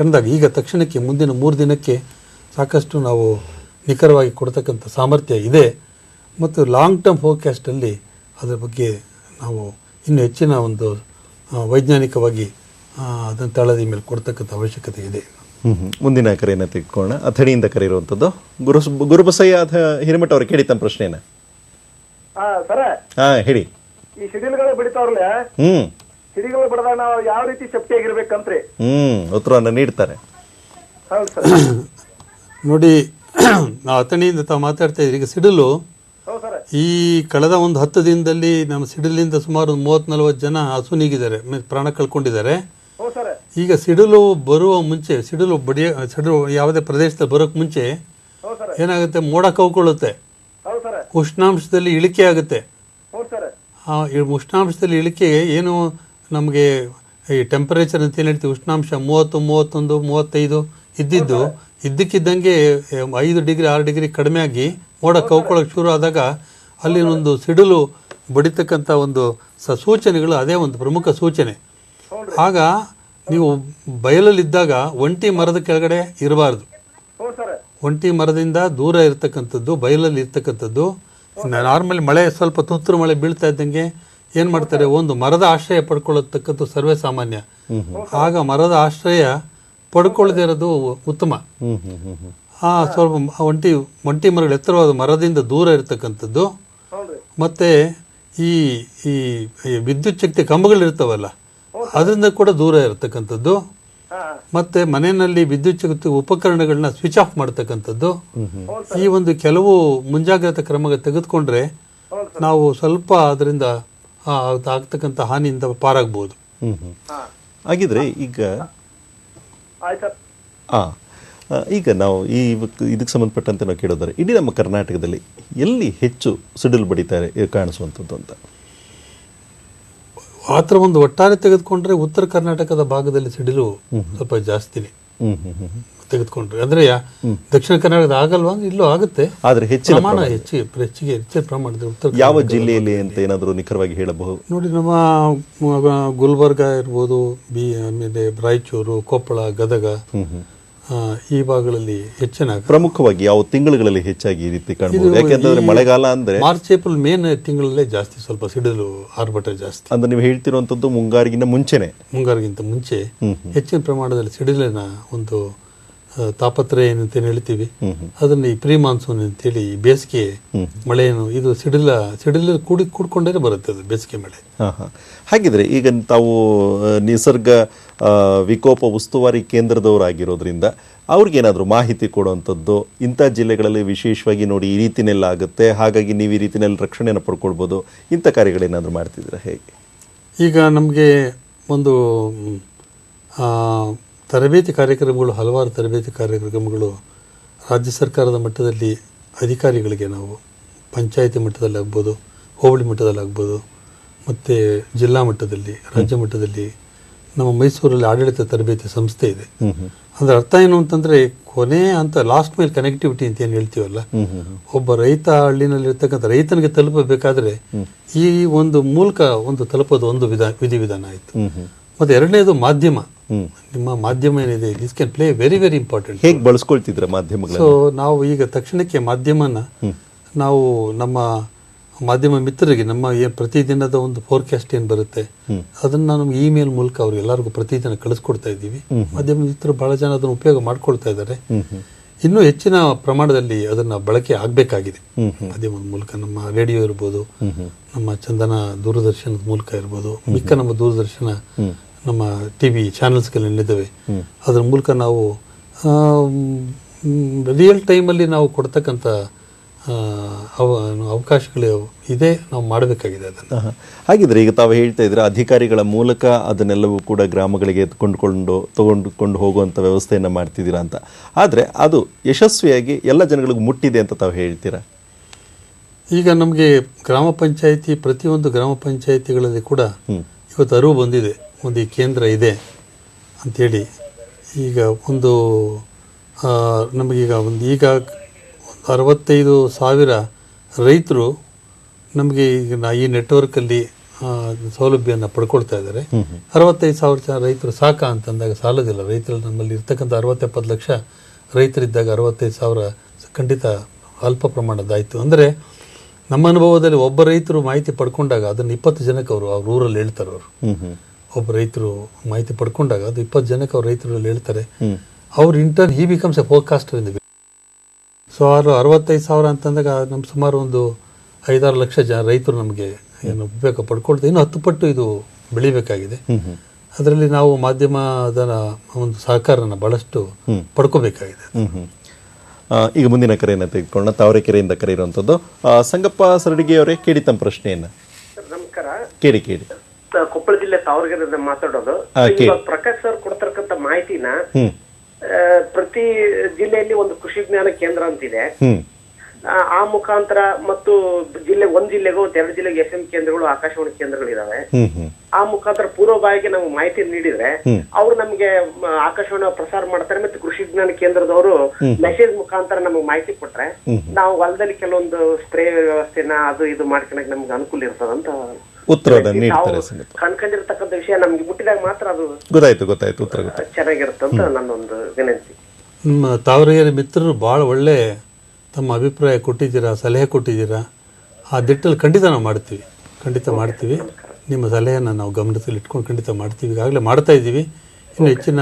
ಕಂಡಾಗ ಈಗ ತಕ್ಷಣಕ್ಕೆ ಮುಂದಿನ 3 ದಿನಕ್ಕೆ ಸಾಕಷ್ಟು ನಾವು ನಿಖರವಾಗಿ ಕೊಡ್ತಕ್ಕಂಥ ಸಾಮರ್ಥ್ಯ ಇದೆ. ಮತ್ತು ಲಾಂಗ್ ಟರ್ಮ್ ಫೋರ್ಕಾಸ್ಟಲ್ಲಿ ಅದರ ಬಗ್ಗೆ ನಾವು ಇನ್ನೂ ಹೆಚ್ಚಿನ ಒಂದು ವೈಜ್ಞಾನಿಕವಾಗಿ ಅದನ್ನು ತಳದಿ ಮೇಲೆ ಕೊಡ್ತಕ್ಕಂಥ ಅವಶ್ಯಕತೆ ಇದೆ. ಮುಂದಿನ ಕರೆಯನ್ನು ತೆಗೆದುಕೊಳ್ಳೋಣ. ಅಥಣಿಯಿಂದ ಕರೆ ಇರುವಂಥದ್ದು ಗುರುಬಸಯ್ಯ ಹಿರೇಮಠ ಅವ್ರಿಗೆ ಕೇಳಿ ತಮ್ಮ ಪ್ರಶ್ನೆನ. ಹೇಳಿ. ಈ ಸಿಡಿಲ್ಗಳು ಬಿಡ್ತಾವ್ರಲ್ಲ, ಸಿಡಿಗಳು ಬಿಡದಾಗ ನಾವು ಯಾವ ರೀತಿ ಸೇಫ್ಟಿ ಆಗಿರ್ಬೇಕಂತ್ರಿ? ಉತ್ತರವನ್ನು ನೀಡ್ತಾರೆ. ಹೌದು ಸರ್. ನೋಡಿ, ನಾವು ಅಥಣಿಯಿಂದ ತಾವು ಮಾತಾಡ್ತಾ ಇದ್ದೀರಿ. ಈಗ ಸಿಡಿಲು ಈ ಕಳೆದ ಒಂದು 10 ದಿನದಲ್ಲಿ ನಮ್ಮ ಸಿಡಿಲಿಂದ ಸುಮಾರು 30-40 ಜನ ಅಸುನೀಗಿದ್ದಾರೆ, ಪ್ರಾಣ ಕಳ್ಕೊಂಡಿದ್ದಾರೆ. ಈಗ ಸಿಡಿಲು ಬರುವ ಮುಂಚೆ, ಸಿಡಿಲು ಯಾವುದೇ ಪ್ರದೇಶದಲ್ಲಿ ಬರೋಕ್ ಮುಂಚೆ ಏನಾಗುತ್ತೆ, ಮೋಡ ಕವ್ಕೊಳ್ಳುತ್ತೆ, ಉಷ್ಣಾಂಶದಲ್ಲಿ ಇಳಿಕೆ ಆಗುತ್ತೆ. ಆ ಉಷ್ಣಾಂಶದಲ್ಲಿ ಇಳಿಕೆ ಏನು ನಮಗೆ ಈ ಟೆಂಪರೇಚರ್ ಅಂತ ಏನು ಹೇಳ್ತೀವಿ, ಉಷ್ಣಾಂಶ 30, 31, 35 ಇದ್ದಿದ್ದು ಇದ್ದಕ್ಕಿದ್ದಂಗೆ 5 ಡಿಗ್ರಿ 6 ಡಿಗ್ರಿ ಕಡಿಮೆ ಆಗಿ ಮೋಡ ಕವ್ಕೊಳ್ಳೋಕೆ ಶುರು ಆದಾಗ ಅಲ್ಲಿ ಒಂದು ಸಿಡಿಲು ಬಡಿತಕ್ಕಂಥ ಒಂದು ಸೂಚನೆಗಳು ಅದೇ ಒಂದು ಪ್ರಮುಖ ಸೂಚನೆ. ಆಗ ನೀವು ಬಯಲಲ್ಲಿದ್ದಾಗ ಒಂಟಿ ಮರದ ಕೆಳಗಡೆ ಇರಬಾರ್ದು. ಒಂಟಿ ಮರದಿಂದ ದೂರ ಇರತಕ್ಕಂಥದ್ದು, ಬಯಲಲ್ಲಿ ಇರ್ತಕ್ಕಂಥದ್ದು. ನಾರ್ಮಲಿ ಮಳೆ ಸ್ವಲ್ಪ ತುಂತುರು ಮಳೆ ಬೀಳ್ತಾ ಇದ್ದಂಗೆ ಏನು ಮಾಡ್ತಾರೆ, ಒಂದು ಮರದ ಆಶ್ರಯ ಪಡ್ಕೊಳ್ಳತಕ್ಕಂಥ ಸರ್ವೇ ಸಾಮಾನ್ಯ. ಆಗ ಮರದ ಆಶ್ರಯ ಪಡ್ಕೊಳ್ಳದೇ ಇರೋದು ಉತ್ತಮ. ಸ್ವಲ್ಪ ಒಂಟಿ ಮರಗಳು ಎತ್ತರವಾದ ಮರದಿಂದ ದೂರ ಇರತಕ್ಕಂಥದ್ದು, ಮತ್ತೆ ಈ ವಿದ್ಯುತ್ ಶಕ್ತಿ ಕಂಬಗಳಿರ್ತಾವಲ್ಲ ಅದರಿಂದ ಕೂಡ ದೂರ ಇರತಕ್ಕಂಥದ್ದು, ಮತ್ತೆ ಮನೆಯಲ್ಲಿ ವಿದ್ಯುತ್ ಶಕ್ತಿ ಉಪಕರಣಗಳನ್ನ ಸ್ವಿಚ್ ಆಫ್ ಮಾಡ್ತಕ್ಕಂಥದ್ದು. ಈ ಒಂದು ಕೆಲವು ಮುಂಜಾಗ್ರತಾ ಕ್ರಮ ತೆಗೆದುಕೊಂಡ್ರೆ ನಾವು ಸ್ವಲ್ಪ ಅದರಿಂದ ಆಗ್ತಕ್ಕಂಥ ಹಾನಿಯಿಂದ ಪಾರಾಗಬಹುದು. ಹಾಗಿದ್ರೆ ಈಗ ನಾವು ಇದಕ್ಕೆ ಸಂಬಂಧಪಟ್ಟಂತೆ ನಾವು ಕೇಳೋದಾರೆ, ಇಡೀ ನಮ್ಮ ಕರ್ನಾಟಕದಲ್ಲಿ ಎಲ್ಲಿ ಹೆಚ್ಚು ಸಿಡಿಲು ಬಡಿತಾರೆ ಕಾಣಿಸುವಂಥದ್ದು ಅಂತ ಆ ಥರ ಒಂದು ಒಟ್ಟಾರೆ ತೆಗೆದುಕೊಂಡ್ರೆ ಉತ್ತರ ಕರ್ನಾಟಕದ ಭಾಗದಲ್ಲಿ ಸಿಡಿಲು ಸ್ವಲ್ಪ ಜಾಸ್ತಿನೇ ತೆಗೆದುಕೊಂಡ್ರೆ. ಅಂದ್ರೆ ದಕ್ಷಿಣ ಕರ್ನಾಟಕದ ಆಗಲ್ವಾ? ಇಲ್ಲೂ ಆಗುತ್ತೆ, ಆದ್ರೆ ಹೆಚ್ಚಿನ ಪ್ರಮಾಣ ಹೆಚ್ಚಿಗೆ ಪ್ರಮಾಣದಲ್ಲಿ ಉತ್ತರ. ಯಾವ ಜಿಲ್ಲೆಯಲ್ಲಿ ಅಂತ ಏನಾದರೂ ನಿಖರವಾಗಿ ಹೇಳಬಹುದು? ನೋಡಿ, ನಮ್ಮ ಗುಲ್ಬರ್ಗ ಇರ್ಬೋದು, ಆಮೇಲೆ ರಾಯಚೂರು, ಕೊಪ್ಪಳ, ಗದಗ, ಈ ಭಾಗಗಳಲ್ಲಿ ಹೆಚ್ಚಿನ, ಪ್ರಮುಖವಾಗಿ ಯಾವ ತಿಂಗಳುಗಳಲ್ಲಿ ಹೆಚ್ಚಾಗಿ ಈ ರೀತಿ ಕಾಣಬಹುದು? ಯಾಕೆಂದ್ರೆ ಮಳೆಗಾಲ ಅಂದ್ರೆ ಮಾರ್ಚ್ ಏಪ್ರಿಲ್ ಮೇನ್ ತಿಂಗಳಲ್ಲೇ ಜಾಸ್ತಿ ಸ್ವಲ್ಪ ಸಿಡಿಲು ಆರ್ಭಟ ಜಾಸ್ತಿ. ಅಂದ್ರೆ ನೀವು ಹೇಳ್ತಿರುವಂತದ್ದು ಮುಂಗಾರಿಗಿಂತ ಮುಂಚೆ ಹೆಚ್ಚಿನ ಪ್ರಮಾಣದಲ್ಲಿ ಸಿಡಿಲಿನ ಒಂದು ತಾಪತ್ರಯ ಏನಂತ ಹೇಳ್ತೀವಿ, ಅದನ್ನ ಈ ಪ್ರೀ ಮಾನ್ಸೂನ್ ಅಂತೇಳಿ ಬೇಸಿಗೆ ಮಳೆಯನ್ನು, ಇದು ಸಿಡಿಲ ಕೂಡ್ಕೊಂಡೇ ಬರುತ್ತೆ ಅದು ಬೇಸಿಗೆ ಮಳೆ. ಹಾಗಿದ್ರೆ ಈಗ ತಾವು ನಿಸರ್ಗ ವಿಕೋಪ ಉಸ್ತುವಾರಿ ಕೇಂದ್ರದವರಾಗಿರೋದ್ರಿಂದ ಅವ್ರಿಗೇನಾದರೂ ಮಾಹಿತಿ ಕೊಡುವಂಥದ್ದು, ಇಂಥ ಜಿಲ್ಲೆಗಳಲ್ಲಿ ವಿಶೇಷವಾಗಿ ನೋಡಿ ಈ ರೀತಿನೆಲ್ಲ ಆಗುತ್ತೆ, ಹಾಗಾಗಿ ನೀವು ಈ ರೀತಿನಲ್ಲಿ ರಕ್ಷಣೆಯನ್ನು ಪಡ್ಕೊಳ್ಬೋದು, ಇಂಥ ಕಾರ್ಯಗಳೇನಾದರೂ ಮಾಡ್ತಿದ್ದೀರಾ ಹೇಗೆ? ಈಗ ನಮಗೆ ಒಂದು ತರಬೇತಿ ಕಾರ್ಯಕ್ರಮಗಳು, ಹಲವಾರು ತರಬೇತಿ ಕಾರ್ಯಕ್ರಮಗಳು ರಾಜ್ಯ ಸರ್ಕಾರದ ಮಟ್ಟದಲ್ಲಿ ಅಧಿಕಾರಿಗಳಿಗೆ ನಾವು ಪಂಚಾಯಿತಿ ಮಟ್ಟದಲ್ಲಿ ಆಗ್ಬೋದು, ಹೋಬಳಿ ಮಟ್ಟದಲ್ಲಿ ಆಗ್ಬೋದು, ಮತ್ತು ಜಿಲ್ಲಾ ಮಟ್ಟದಲ್ಲಿ, ರಾಜ್ಯ ಮಟ್ಟದಲ್ಲಿ ನಮ್ಮ ಮೈಸೂರಲ್ಲಿ ಆಡಳಿತ ತರಬೇತಿ ಸಂಸ್ಥೆ ಇದೆ. ಅಂದ್ರೆ ಅರ್ಥ ಏನು ಅಂತಂದರೆ, ಕೊನೆ ಅಂತ ಲಾಸ್ಟ್ ಮೈಲ್ ಕನೆಕ್ಟಿವಿಟಿ ಅಂತ ಏನು ಹೇಳ್ತೀವಲ್ಲ, ಒಬ್ಬ ರೈತ ಹಳ್ಳಿನಲ್ಲಿರ್ತಕ್ಕಂಥ ರೈತನಿಗೆ ತಲುಪಬೇಕಾದ್ರೆ ಈ ಒಂದು ಮೂಲಕ ಒಂದು ತಲುಪೋದು ಒಂದು ವಿಧಿವಿಧಾನ ಆಯಿತು. ಮತ್ತು ಎರಡನೇದು ಮಾಧ್ಯಮ. ನಿಮ್ಮ ಮಾಧ್ಯಮ ಏನಿದೆ, this can play very very important. ಹೇಗೆ ಬಳಸ್ಕೊಳ್ತಿದ್ರೆ ಮಾಧ್ಯಮಗಳು? ಸೊ ನಾವು ಈಗ ತಕ್ಷಣಕ್ಕೆ ಮಾಧ್ಯಮನ ನಾವು ನಮ್ಮ ಮಾಧ್ಯಮ ಮಿತ್ರರಿಗೆ ನಮ್ಮ ಪ್ರತಿದಿನದ ಒಂದು ಫೋರ್ಕಾಸ್ಟ್ ಏನು ಬರುತ್ತೆ ಅದನ್ನ ನಮ್ಗೆ ಇಮೇಲ್ ಮೂಲಕ ಅವ್ರಿಗೆಲ್ಲರಿಗೂ ಪ್ರತಿದಿನ ಕಳಿಸ್ಕೊಡ್ತಾ ಇದ್ದೀವಿ. ಮಾಧ್ಯಮ ಮಿತ್ರರು ಬಹಳ ಜನ ಅದನ್ನು ಉಪಯೋಗ ಮಾಡ್ಕೊಳ್ತಾ ಇದ್ದಾರೆ. ಇನ್ನೂ ಹೆಚ್ಚಿನ ಪ್ರಮಾಣದಲ್ಲಿ ಅದನ್ನ ಬಳಕೆ ಆಗಬೇಕಾಗಿದೆ ಮಾಧ್ಯಮದ ಮೂಲಕ. ನಮ್ಮ ರೇಡಿಯೋ ಇರ್ಬೋದು, ನಮ್ಮ ಚಂದನ ದೂರದರ್ಶನದ ಮೂಲಕ ಇರ್ಬೋದು, ಮಿಕ್ಕ ನಮ್ಮ ದೂರದರ್ಶನ ನಮ್ಮ ಟಿವಿ ಚಾನೆಲ್ಸ್ಗಳೇನಿದ್ದಾವೆ ಅದರ ಮೂಲಕ ನಾವು ರಿಯಲ್ ಟೈಮಲ್ಲಿ ನಾವು ಕೊಡ್ತಕ್ಕಂಥ ಅವಕಾಶಗಳು ಇದೆ, ನಾವು ಮಾಡಬೇಕಾಗಿದೆ ಅದನ್ನು. ಹಾಗಿದ್ರೆ ಈಗ ತಾವು ಹೇಳ್ತಾ ಇದ್ರೆ ಅಧಿಕಾರಿಗಳ ಮೂಲಕ ಅದನ್ನೆಲ್ಲವೂ ಕೂಡ ಗ್ರಾಮಗಳಿಗೆ ತಗೊಂಡು ಹೋಗುವಂಥ ವ್ಯವಸ್ಥೆಯನ್ನು ಮಾಡ್ತಿದ್ದೀರಾ ಅಂತ. ಆದರೆ ಅದು ಯಶಸ್ವಿಯಾಗಿ ಎಲ್ಲ ಜನಗಳಿಗೂ ಮುಟ್ಟಿದೆ ಅಂತ ತಾವು ಹೇಳ್ತೀರಾ? ಈಗ ನಮಗೆ ಗ್ರಾಮ ಪಂಚಾಯಿತಿ, ಪ್ರತಿಯೊಂದು ಗ್ರಾಮ ಪಂಚಾಯಿತಿಗಳಲ್ಲಿ ಕೂಡ ಇವತ್ತು ಅರಿವು ಬಂದಿದೆ, ಒಂದು ಈ ಕೇಂದ್ರ ಇದೆ ಅಂಥೇಳಿ. ಈಗ ಒಂದು ನಮಗೀಗ ಈಗ 65,000 ರೈತರು ನಮಗೆ ಈಗ ಈ ನೆಟ್ವರ್ಕಲ್ಲಿ ಸೌಲಭ್ಯವನ್ನು ಪಡ್ಕೊಳ್ತಾ ಇದ್ದಾರೆ. 65,000 ರೈತರು ಸಾಕ ಅಂತಂದಾಗ ಸಾಲೋದಿಲ್ಲ. ರೈತರು ನಮ್ಮಲ್ಲಿ ಇರ್ತಕ್ಕಂಥ 60-70 ಲಕ್ಷ ರೈತರಿದ್ದಾಗ 65,000 ಖಂಡಿತ ಅಲ್ಪ ಪ್ರಮಾಣದಾಯಿತು. ಅಂದರೆ ನಮ್ಮ ಅನುಭವದಲ್ಲಿ ಒಬ್ಬ ರೈತರು ಮಾಹಿತಿ ಪಡ್ಕೊಂಡಾಗ ಅದನ್ನು 20 ಜನಕ್ಕೆ ಅವ್ರ ಊರಲ್ಲಿ ಹೇಳ್ತಾರೆ. ಅವರು ಒಬ್ಬ ರೈತರು ಮಾಹಿತಿ ಪಡ್ಕೊಂಡಾಗ ಅದು 20 ಜನಕ್ಕೆ ಅವ್ರ ರೈತರಲ್ಲಿ ಹೇಳ್ತಾರೆ. ಅವ್ರ ಇಂಟರ್ನ್ ಹಿ ಬಿಕಮ್ಸ್ ಎ ಫೋರ್ಕಾಸ್ಟರ್ ಇಂದ. ಸೊ 65,000 ಅಂತಂದಾಗ ನಮ್ಮ ಸುಮಾರು ಒಂದು 5-6 ಲಕ್ಷ ರೈತರು ನಮಗೆ ಏನು ಉಪಯೋಗ ಪಡ್ಕೊಳ್ತಾರೆ. ಇನ್ನು 10 ಪಟ್ಟು ಇದು ಬೆಳಿಬೇಕಾಗಿದೆ. ಅದರಲ್ಲಿ ನಾವು ಮಾಧ್ಯಮದ ಒಂದು ಸಹಕಾರನ ಬಹಳಷ್ಟು ಪಡ್ಕೋಬೇಕಾಗಿದೆ. ಈಗ ಮುಂದಿನ ಕರೆಯನ್ನು ತೆಗೆದುಕೊಳ್ಳೋಣ. ತಾವರೆಕೆರೆಯಿಂದ ಕರೆ ಇರುವಂಥದ್ದು ಸಂಗಪ್ಪ ಸರಡಿಗೆ ಅವರೇ, ಕೇಳಿ ತಮ್ಮ ಪ್ರಶ್ನೆಯನ್ನ. ನಮಸ್ಕಾರ. ಕೇಳಿ. ಕೊಪ್ಪಳ ಜಿಲ್ಲೆ ತಾವರೆಕೆರೆಯಿಂದ ಮಾತಾಡೋದು. ಪ್ರಕಾಶ್ ಸರ್ ಕೊಡ್ತಿರ್ತಕ್ಕಂಥ ಮಾಹಿತಿನ ಪ್ರತಿ ಜಿಲ್ಲೆಯಲ್ಲಿ ಒಂದು ಕೃಷಿ ವಿಜ್ಞಾನ ಕೇಂದ್ರ ಅಂತಿದೆ. ಆ ಮುಖಾಂತರ ಮತ್ತು ಒಂದ್ ಜಿಲ್ಲೆಗೂ 2 ಜಿಲ್ಲೆಗೆ FM ಕೇಂದ್ರಗಳು, ಆಕಾಶವಾಣಿ ಕೇಂದ್ರಗಳಿದಾವೆ. ಆ ಮುಖಾಂತರ ಪೂರ್ವಭಾವಿಗೆ ನಾವು ಮಾಹಿತಿ ನೀಡಿದ್ರೆ ಅವ್ರು ನಮ್ಗೆ ಆಕಾಶವಾಣಿ ಪ್ರಸಾರ ಮಾಡ್ತಾರೆ. ಮತ್ತೆ ಕೃಷಿ ವಿಜ್ಞಾನ ಕೇಂದ್ರದವರು ಮೆಸೇಜ್ ಮುಖಾಂತರ ನಮಗೆ ಮಾಹಿತಿ ಕೊಟ್ರೆ ನಾವು ಹೊಲದಲ್ಲಿ ಕೆಲವೊಂದು ಸ್ಪ್ರೇ ವ್ಯವಸ್ಥೆನ ಅದು ಇದು ಮಾಡ್ಕೊಳಕ್ ನಮ್ಗೆ ಅನುಕೂಲ ಇರ್ತದಂತ ಕಣ್ಕೊಂಡಿರ್ತಕ್ಕಂಥ ವಿಷಯ ನಮ್ಗೆ ಮುಟ್ಟಿದಾಗ ಮಾತ್ರ ಅದು ಗೊತ್ತಾಯ್ತು ಉತ್ತರ ಚೆನ್ನಾಗಿರುತ್ತೆ ಅಂತ ನನ್ನೊಂದು ವಿನಂತಿ. ನಿಮ್ಮ ತಾವರೆಕೆರೆ ಮಿತ್ರರು ಭಾಳ ಒಳ್ಳೆ ತಮ್ಮ ಅಭಿಪ್ರಾಯ ಕೊಟ್ಟಿದ್ದೀರಾ, ಸಲಹೆ ಕೊಟ್ಟಿದ್ದೀರಾ. ಆ ದಿಟ್ಟಲ್ಲಿ ಖಂಡಿತ ನಾವು ಮಾಡ್ತೀವಿ. ನಿಮ್ಮ ಸಲಹೆಯನ್ನು ನಾವು ಗಮನದಲ್ಲಿ ಇಟ್ಕೊಂಡು ಖಂಡಿತ ಮಾಡ್ತೀವಿ. ಈಗಾಗಲೇ ಮಾಡ್ತಾ ಇದ್ದೀವಿ. ಇನ್ನು ಹೆಚ್ಚಿನ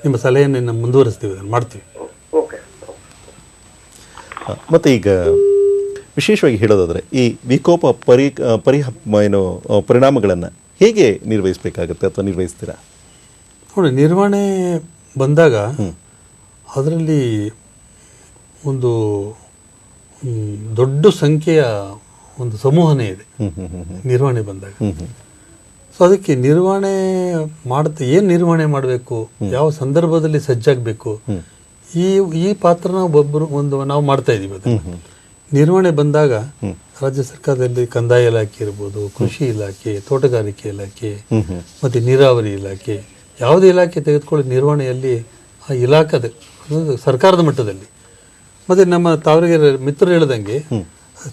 ನಿಮ್ಮ ಸಲಹೆಯನ್ನು ಇನ್ನು ಮುಂದುವರಿಸ್ತೀವಿ, ಅದನ್ನು ಮಾಡ್ತೀವಿ. ಮತ್ತು ಈಗ ವಿಶೇಷವಾಗಿ ಹೇಳೋದಾದರೆ ಈ ವಿಕೋಪ ಪರಿಣಾಮಗಳನ್ನು ಹೇಗೆ ನಿರ್ವಹಿಸಬೇಕಾಗುತ್ತೆ ಅಥವಾ ನಿರ್ವಹಿಸ್ತೀರಾ? ನೋಡಿ, ನಿರ್ವಹಣೆ ಬಂದಾಗ ಅದರಲ್ಲಿ ಒಂದು ದೊಡ್ಡ ಸಂಖ್ಯೆಯ ಒಂದು ಸಮೂಹನೇ ಇದೆ ನಿರ್ವಹಣೆ ಬಂದಾಗ. ಸೊ ಅದಕ್ಕೆ ನಿರ್ವಹಣೆ ಏನು ನಿರ್ವಹಣೆ ಮಾಡಬೇಕು, ಯಾವ ಸಂದರ್ಭದಲ್ಲಿ ಸಜ್ಜಾಗಬೇಕು, ಈ ಪಾತ್ರನ ನಾವು ಮಾಡ್ತಾ ಇದ್ದೀವಿ. ಅದನ್ನು ನಿರ್ವಹಣೆ ಬಂದಾಗ ರಾಜ್ಯ ಸರ್ಕಾರದಲ್ಲಿ ಕಂದಾಯ ಇಲಾಖೆ ಇರ್ಬೋದು, ಕೃಷಿ ಇಲಾಖೆ, ತೋಟಗಾರಿಕೆ ಇಲಾಖೆ, ಮತ್ತು ನೀರಾವರಿ ಇಲಾಖೆ, ಯಾವುದೇ ಇಲಾಖೆ ತೆಗೆದುಕೊಳ್ಳಿ ನಿರ್ವಹಣೆಯಲ್ಲಿ ಆ ಇಲಾಖೆದ ಸರ್ಕಾರದ ಮಟ್ಟದಲ್ಲಿ. ಮತ್ತು ನಮ್ಮ ತಾವರೆಕೆರೆ ಮಿತ್ರರು ಹೇಳ್ದಂಗೆ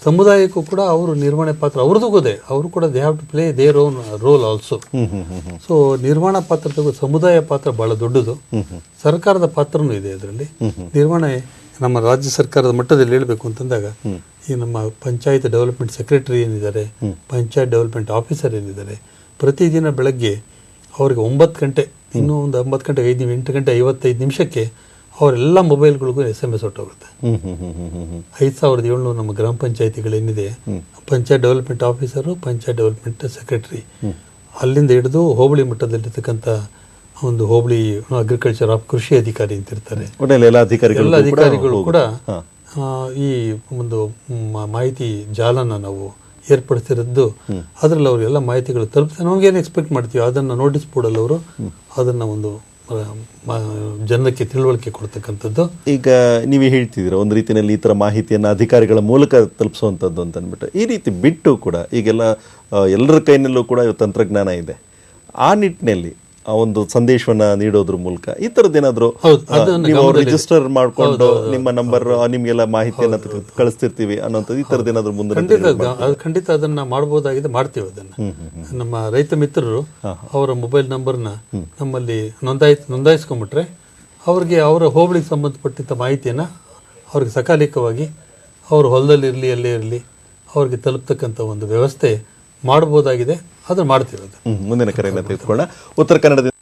ಸಮುದಾಯಕ್ಕೂ ಕೂಡ ಅವರು ನಿರ್ವಹಣೆ ಪಾತ್ರ ಅವ್ರದ್ದು ಇದೆ. ಅವರು ಕೂಡ they have to play their own role also. So ನಿರ್ವಹಣಾ ಪಾತ್ರ ಸಮುದಾಯ ಪಾತ್ರ ಬಹಳ ದೊಡ್ಡದು. ಸರ್ಕಾರದ ಪಾತ್ರನೂ ಇದೆ ಅದರಲ್ಲಿ. ನಿರ್ವಹಣೆ ನಮ್ಮ ರಾಜ್ಯ ಸರ್ಕಾರದ ಮಟ್ಟದಲ್ಲಿ ಹೇಳಬೇಕು ಅಂತಂದಾಗ ಈ ನಮ್ಮ ಪಂಚಾಯತ್ ಡೆವಲಪ್ಮೆಂಟ್ ಸೆಕ್ರೆಟರಿ ಏನಿದ್ದಾರೆ, ಪಂಚಾಯತ್ ಡೆವಲಪ್ಮೆಂಟ್ ಆಫೀಸರ್ ಏನಿದ್ದಾರೆ, ಪ್ರತಿದಿನ ಬೆಳಗ್ಗೆ ಅವ್ರಿಗೆ 9 ಗಂಟೆ, ಇನ್ನೂ ಒಂದು 9 ಗಂಟೆ 8 ಗಂಟೆ 55 ನಿಮಿಷಕ್ಕೆ ಅವರೆಲ್ಲ ಮೊಬೈಲ್ಗಳಿಗೂ SMS ಹೊಟ್ಟೋಗುತ್ತೆ. 5,700 ನಮ್ಮ ಗ್ರಾಮ ಪಂಚಾಯತಿಗಳೇನಿದೆ, panchayat development officer, panchayat development secretary, ಅಲ್ಲಿಂದ ಹಿಡಿದು ಹೋಬಳಿ ಮಟ್ಟದಲ್ಲಿರ್ತಕ್ಕಂಥ ಒಂದು ಹೋಬಳಿ ಅಗ್ರಿಕಲ್ಚರ್ ಕೃಷಿ ಅಧಿಕಾರಿ ಅಂತ ಇರ್ತಾರೆ. ಎಲ್ಲ ಅಧಿಕಾರಿಗಳು ಕೂಡ ಈ ಒಂದು ಮಾಹಿತಿ ಜಾಲನ ನಾವು ಏರ್ಪಡಿಸಿರೋದು. ಅದರಲ್ಲಿ ಅವರೆಲ್ಲ ಮಾಹಿತಿಗಳು ತಲುಪ್ತಾರೆ. ನಮಗೇನು ಎಕ್ಸ್ಪೆಕ್ಟ್ ಮಾಡ್ತೀವಿ ಅದನ್ನು ನೋಟಿಸ್ ಬೋರ್ಡಲ್ಲಿ ಅವರು ಅದನ್ನು ಒಂದು ಜನಕ್ಕೆ ತಿಳುವಳಿಕೆ ಕೊಡ್ತಕ್ಕಂಥದ್ದು. ಈಗ ನೀವೇ ಹೇಳ್ತಿದ್ದೀರ ಒಂದು ರೀತಿಯಲ್ಲಿ ಈ ಥರ ಮಾಹಿತಿಯನ್ನು ಅಧಿಕಾರಿಗಳ ಮೂಲಕ ತಲುಪಿಸುವಂಥದ್ದು ಅಂತ ಅಂದ್ಬಿಟ್ಟು, ಈ ರೀತಿ ಬಿಟ್ಟು ಕೂಡ ಈಗೆಲ್ಲ ಎಲ್ಲರ ಕೈನಲ್ಲೂ ಕೂಡ ತಂತ್ರಜ್ಞಾನ ಇದೆ. ಆ ನಿಟ್ಟಿನಲ್ಲಿ ಆ ಒಂದು ಸಂದೇಶವನ್ನ ನೀಡೋದ್ರ ಮೂಲಕ ಈ ಥರದ್ದೇನಾದರೂ ನೀವು ರಿಜಿಸ್ಟರ್ ಮಾಡಿಕೊಂಡು ನಿಮ್ಮ ನಂಬರ್ ನಿಮಗೆಲ್ಲ ಮಾಹಿತಿಯನ್ನು ಕಳಿಸ್ತಿರ್ತೀವಿ ಅನ್ನೋಂಥದ್ದು, ಈ ಥರದ್ದೇನಾದ್ರೂ ಮುಂದೆ ಖಂಡಿತ ಅದನ್ನ ಮಾಡಬಹುದಾಗಿದೆ, ಮಾಡ್ತೀವಿ ಅದನ್ನ. ನಮ್ಮ ರೈತ ಮಿತ್ರರು ಅವರ ಮೊಬೈಲ್ ನಂಬರ್ನ ನಮ್ಮಲ್ಲಿ ನೋಂದಾಯಿಸ್ಕೊಂಡ್ಬಿಟ್ರೆ ಅವ್ರಿಗೆ ಅವರ ಹೋಬಳಿಗೆ ಸಂಬಂಧಪಟ್ಟಿದ್ದ ಮಾಹಿತಿಯನ್ನು ಅವ್ರಿಗೆ ಸಕಾಲಿಕವಾಗಿ ಅವ್ರ ಹೊಲದಲ್ಲಿರಲಿ ಎಲ್ಲೇ ಇರಲಿ ಅವ್ರಿಗೆ ತಲುಪ್ತಕ್ಕಂಥ ಒಂದು ವ್ಯವಸ್ಥೆ ಮಾಡಬಹುದಾಗಿದೆ. ಅದನ್ನು ಮಾಡ್ತೀವಿ. ಅದು ಮುಂದಿನ ಕರೆಯನ್ನು ತೆಗೆದುಕೊಳ್ಳೋಣ. ಉತ್ತರ ಕನ್ನಡದಿಂದ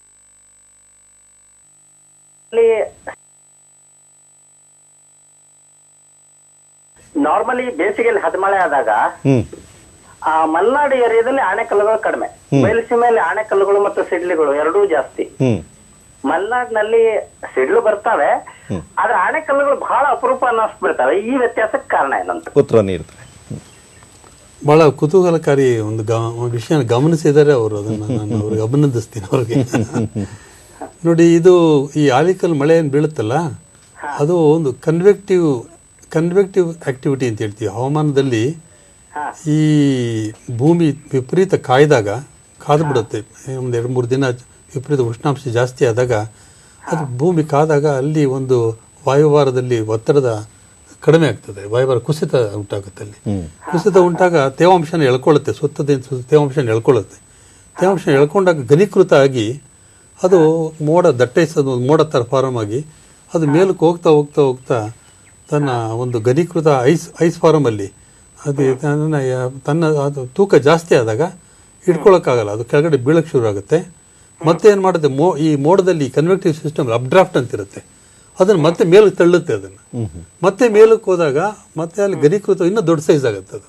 ನಾರ್ಮಲಿ ಬೇಸಿಗೆಯಲ್ಲಿ ಹದಮಳೆ ಆದಾಗ ಆ ಮಲೆನಾಡು ಏರಿಯಾದಲ್ಲಿ ಆಣೆಕಲ್ಲುಗಳು ಕಡಿಮೆ, ಬಯಲುಸೀಮೆಯಲ್ಲಿ ಆಣೆಕಲ್ಲುಗಳು ಮತ್ತು ಸಿಡ್ಲಿಗಳು ಎರಡೂ ಜಾಸ್ತಿ. ಮಲೆನಾಡಿನಲ್ಲಿ ಸಿಡ್ಲು ಬರ್ತವೆ, ಆದ್ರೆ ಆಣೆಕಲ್ಲುಗಳು ಬಹಳ ಅಪರೂಪ ಅನ್ನಿಸ್ಬಿಡ್ತವೆ. ಈ ವ್ಯತ್ಯಾಸಕ್ಕೆ ಕಾರಣ ಏನಂತ ಉತ್ತರ ನೀಡ್ತಾರೆ. ಬಹಳ ಕುತೂಹಲಕಾರಿ ಒಂದು ವಿಷಯ ಗಮನಿಸಿದರೆ ಅವರು, ಅದನ್ನು ನಾನು ಅವ್ರಿಗೆ ಅಭಿನಂದಿಸ್ತೀನಿ ಅವ್ರಿಗೆ. ನೋಡಿ, ಇದು ಈ ಆಲಿಕಲ್ ಮಳೆ ಏನು ಬೀಳುತ್ತಲ್ಲ, ಅದು ಒಂದು ಕನ್ವೆಕ್ಟಿವ್ ಆಕ್ಟಿವಿಟಿ ಅಂತ ಹೇಳ್ತೀವಿ. ಹವಾಮಾನದಲ್ಲಿ ಈ ಭೂಮಿ ವಿಪರೀತ ಕಾದು ಬಿಡುತ್ತೆ. ಒಂದು 2-3 ದಿನ ವಿಪರೀತ ಉಷ್ಣಾಂಶ ಜಾಸ್ತಿ ಆದಾಗ, ಅದು ಭೂಮಿ ಕಾದಾಗ ಅಲ್ಲಿ ಒಂದು ವಾಯುಭಾರದಲ್ಲಿ ಒತ್ತಡದ ಕಡಿಮೆ ಆಗ್ತದೆ, ವಾಯುಭಾರ ಕುಸಿತ ಉಂಟಾಗುತ್ತೆ. ಅಲ್ಲಿ ಕುಸಿತ ಉಂಟಾಗ ತೇವಾಂಶನ ಎಳ್ಕೊಳ್ಳುತ್ತೆ, ತೇವಾಂಶನ ಎಳ್ಕೊಳ್ಳುತ್ತೆ. ತೇವಾಂಶ ಎಳ್ಕೊಂಡಾಗ ಘನೀಕೃತ ಆಗಿ ಅದು ದಟ್ಟೈಸೋದು ಮೋಡ ಥರ ಫಾರಮ್ ಆಗಿ ಅದು ಮೇಲಕ್ಕೆ ಹೋಗ್ತಾ ಹೋಗ್ತಾ ಹೋಗ್ತಾ ತನ್ನ ಒಂದು ಘನೀಕೃತ ಐಸ್ ಫಾರಮಲ್ಲಿ ಅದು ಅದು ತೂಕ ಜಾಸ್ತಿ ಆದಾಗ ಹಿಡ್ಕೊಳಕ್ಕಾಗಲ್ಲ, ಅದು ಕೆಳಗಡೆ ಬೀಳಕ್ಕೆ ಶುರು ಆಗುತ್ತೆ. ಮತ್ತೆ ಏನು ಮಾಡುತ್ತೆ, ಈ ಮೋಡದಲ್ಲಿ ಕನ್ವೆಕ್ಟಿವ್ ಸಿಸ್ಟಮ್ ಅಪ್ಡ್ರಾಫ್ಟ್ ಅಂತಿರುತ್ತೆ, ಅದನ್ನು ಮತ್ತೆ ಮೇಲಕ್ಕೆ ತಳ್ಳುತ್ತೆ. ಅದನ್ನು ಮತ್ತೆ ಮೇಲಕ್ಕೆ ಹೋದಾಗ ಮತ್ತೆ ಅಲ್ಲಿ ಘನೀಕೃತ ಇನ್ನೂ ದೊಡ್ಡ ಸೈಜ್ ಆಗುತ್ತೆ. ಅದು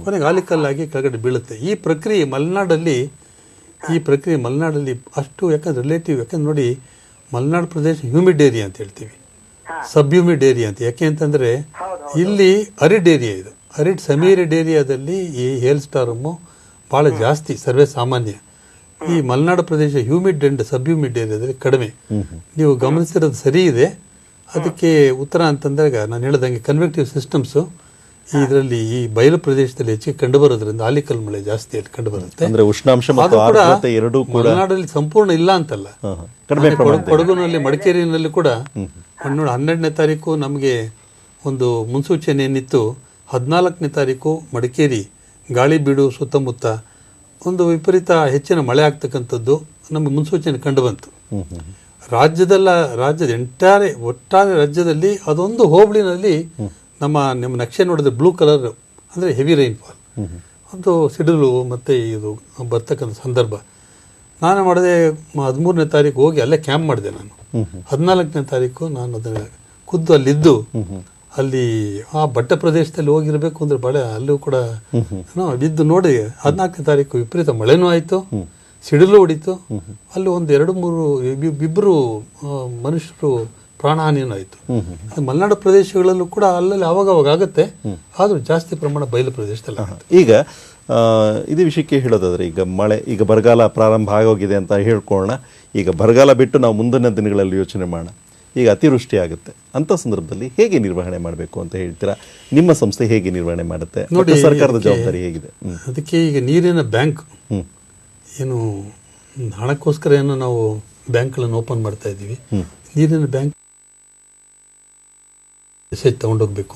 ಕೊನೆಗೆ ಆಲಿಕಲ್ಲಾಗಿ ಕೆಳಗಡೆ ಬೀಳುತ್ತೆ. ಈ ಪ್ರಕ್ರಿಯೆ ಮಲೆನಾಡಲ್ಲಿ ಅಷ್ಟು ಯಾಕಂದ್ರೆ ನೋಡಿ, ಮಲೆನಾಡು ಪ್ರದೇಶ ಹ್ಯೂಮಿಡ್ ಏರಿಯಾ ಅಂತ ಹೇಳ್ತೀವಿ, ಸಬ್ ಹ್ಯೂಮಿಡ್ ಏರಿಯಾ ಅಂತ. ಯಾಕೆ ಅಂತಂದರೆ ಇಲ್ಲಿ ಅರಿಡ್ ಏರಿಯಾ, ಇದು ಅರಿಡ್ ಸೆಮಿ ಅರಿಡ್ ಏರಿಯಾದಲ್ಲಿ ಈ ಹೇಲ್ ಸ್ಟಾರ್ಮು ಭಾಳ ಜಾಸ್ತಿ, ಸರ್ವೇ ಸಾಮಾನ್ಯ. ಈ ಮಲೆನಾಡು ಪ್ರದೇಶ ಹ್ಯೂಮಿಡ್ ಅಂಡ್ ಸಬ್ ಹ್ಯೂಮಿಡ್ ಏರಿಯಾದಲ್ಲಿ ಕಡಿಮೆ. ನೀವು ಗಮನಿಸಿರೋದು ಸರಿ ಇದೆ. ಅದಕ್ಕೆ ಉತ್ತರ ಅಂತಂದಾಗ ನಾನು ಹೇಳ್ದಂಗೆ ಕನ್ವೆಕ್ಟಿವ್ ಸಿಸ್ಟಮ್ಸು ಇದರಲ್ಲಿ ಈ ಬಯಲು ಪ್ರದೇಶದಲ್ಲಿ ಹೆಚ್ಚಿಗೆ ಕಂಡುಬರೋದ್ರಿಂದ ಆಲಿಕಲ್ ಮಳೆ ಜಾಸ್ತಿ ಅಲ್ಲಿ ಕಂಡುಬರುತ್ತೆ. ಅಂದ್ರೆ ಉಷ್ಣಾಂಶ ಮತ್ತು ಆರ್ದ್ರತೆ ಎರಡೂ ಕೂಡ ಮಲೆನಾಡಲ್ಲಿ ಸಂಪೂರ್ಣ ಇಲ್ಲ ಅಂತಲ್ಲ, ಕೊಡಗುನಲ್ಲಿ ಮಡಿಕೇರಿಯಲ್ಲಿ ಕೂಡ 12ನೇ ತಾರೀಕು ನಮಗೆ ಒಂದು ಮುನ್ಸೂಚನೆ ಏನಿತ್ತು. 14ನೇ ತಾರೀಕು ಮಡಿಕೇರಿ ಗಾಳಿಬೀಡು ಸುತ್ತಮುತ್ತ ಒಂದು ವಿಪರೀತ ಹೆಚ್ಚಿನ ಮಳೆ ಆಗ್ತಕ್ಕಂಥದ್ದು ನಮಗೆ ಮುನ್ಸೂಚನೆ ಕಂಡು ಬಂತು. ರಾಜ್ಯದ ಒಟ್ಟಾರೆ ರಾಜ್ಯದಲ್ಲಿ ಅದೊಂದು ಹೋಬಳಿನಲ್ಲಿ ನಮ್ಮ ನಕ್ಷೆ ನೋಡಿದ್ರೆ ಬ್ಲೂ ಕಲರ್ ಅಂದರೆ ಹೆವಿ ರೈನ್ಫಾಲ್, ಒಂದು ಸಿಡಿಲು ಮತ್ತು ಇದು ಬರ್ತಕ್ಕಂಥ ಸಂದರ್ಭ. ನಾನು ಮಾಡಿದೆ 13ನೇ ತಾರೀಕು ಹೋಗಿ ಅಲ್ಲೇ ಕ್ಯಾಂಪ್ ಮಾಡಿದೆ. ನಾನು 14ನೇ ತಾರೀಕು ನಾನು ಅದನ್ನು ಖುದ್ದು ಅಲ್ಲಿದ್ದು ಅಲ್ಲಿ ಆ ಬಟ್ಟ ಪ್ರದೇಶದಲ್ಲಿ ಹೋಗಿರಬೇಕು ಅಂದ್ರೆ ಬಳೆ ಅಲ್ಲೂ ಕೂಡ ಇದ್ದು ನೋಡಿ. 14ನೇ ತಾರೀಕು ವಿಪರೀತ ಮಳೆನೂ ಆಯಿತು, ಸಿಡಿಲು ಹೊಡಿತು. ಅಲ್ಲಿ ಒಂದು 2-3 ಇಬ್ಬರು ಮನುಷ್ಯರು ಪ್ರಾಣಹಾನಿಯೂ ಆಯಿತು. ಮಲೆನಾಡು ಪ್ರದೇಶಗಳಲ್ಲೂ ಕೂಡ ಅಲ್ಲಲ್ಲಿ ಅವಾಗ ಆಗುತ್ತೆ, ಆದರೂ ಜಾಸ್ತಿ ಪ್ರಮಾಣ ಬಯಲು ಪ್ರದೇಶದಲ್ಲಿ ಆಗುತ್ತೆ. ಈಗ ಇದೇ ವಿಷಯಕ್ಕೆ ಹೇಳೋದಾದ್ರೆ, ಈಗ ಬರಗಾಲ ಪ್ರಾರಂಭ ಆಗೋಗಿದೆ ಅಂತ ಹೇಳ್ಕೊಳ್ಳೋಣ. ಈಗ ಬರಗಾಲ ಬಿಟ್ಟು ನಾವು ಮುಂದಿನ ದಿನಗಳಲ್ಲಿ ಯೋಚನೆ ಮಾಡೋಣ. ಈಗ ಅತಿವೃಷ್ಟಿ ಆಗುತ್ತೆ ಅಂತ ಸಂದರ್ಭದಲ್ಲಿ ಹೇಗೆ ನಿರ್ವಹಣೆ ಮಾಡಬೇಕು ಅಂತ ಹೇಳ್ತೀರಾ? ನಿಮ್ಮ ಸಂಸ್ಥೆ ಹೇಗೆ ನಿರ್ವಹಣೆ ಮಾಡುತ್ತೆ? ನೋಡಿ, ಸರ್ಕಾರದ ಜವಾಬ್ದಾರಿ ಹೇಗಿದೆ? ಅದಕ್ಕೆ ಈಗ ನೀರಿನ ಬ್ಯಾಂಕ್ ಏನು ಹಣಕ್ಕೋಸ್ಕರ ಏನು ನಾವು ಬ್ಯಾಂಕ್ಗಳನ್ನು ಓಪನ್ ಮಾಡ್ತಾ ಇದ್ದೀವಿ. ನೀರಿನ ಬ್ಯಾಂಕ್ ಮೆಸೇಜ್ ತಗೊಂಡೋಗ್ಬೇಕು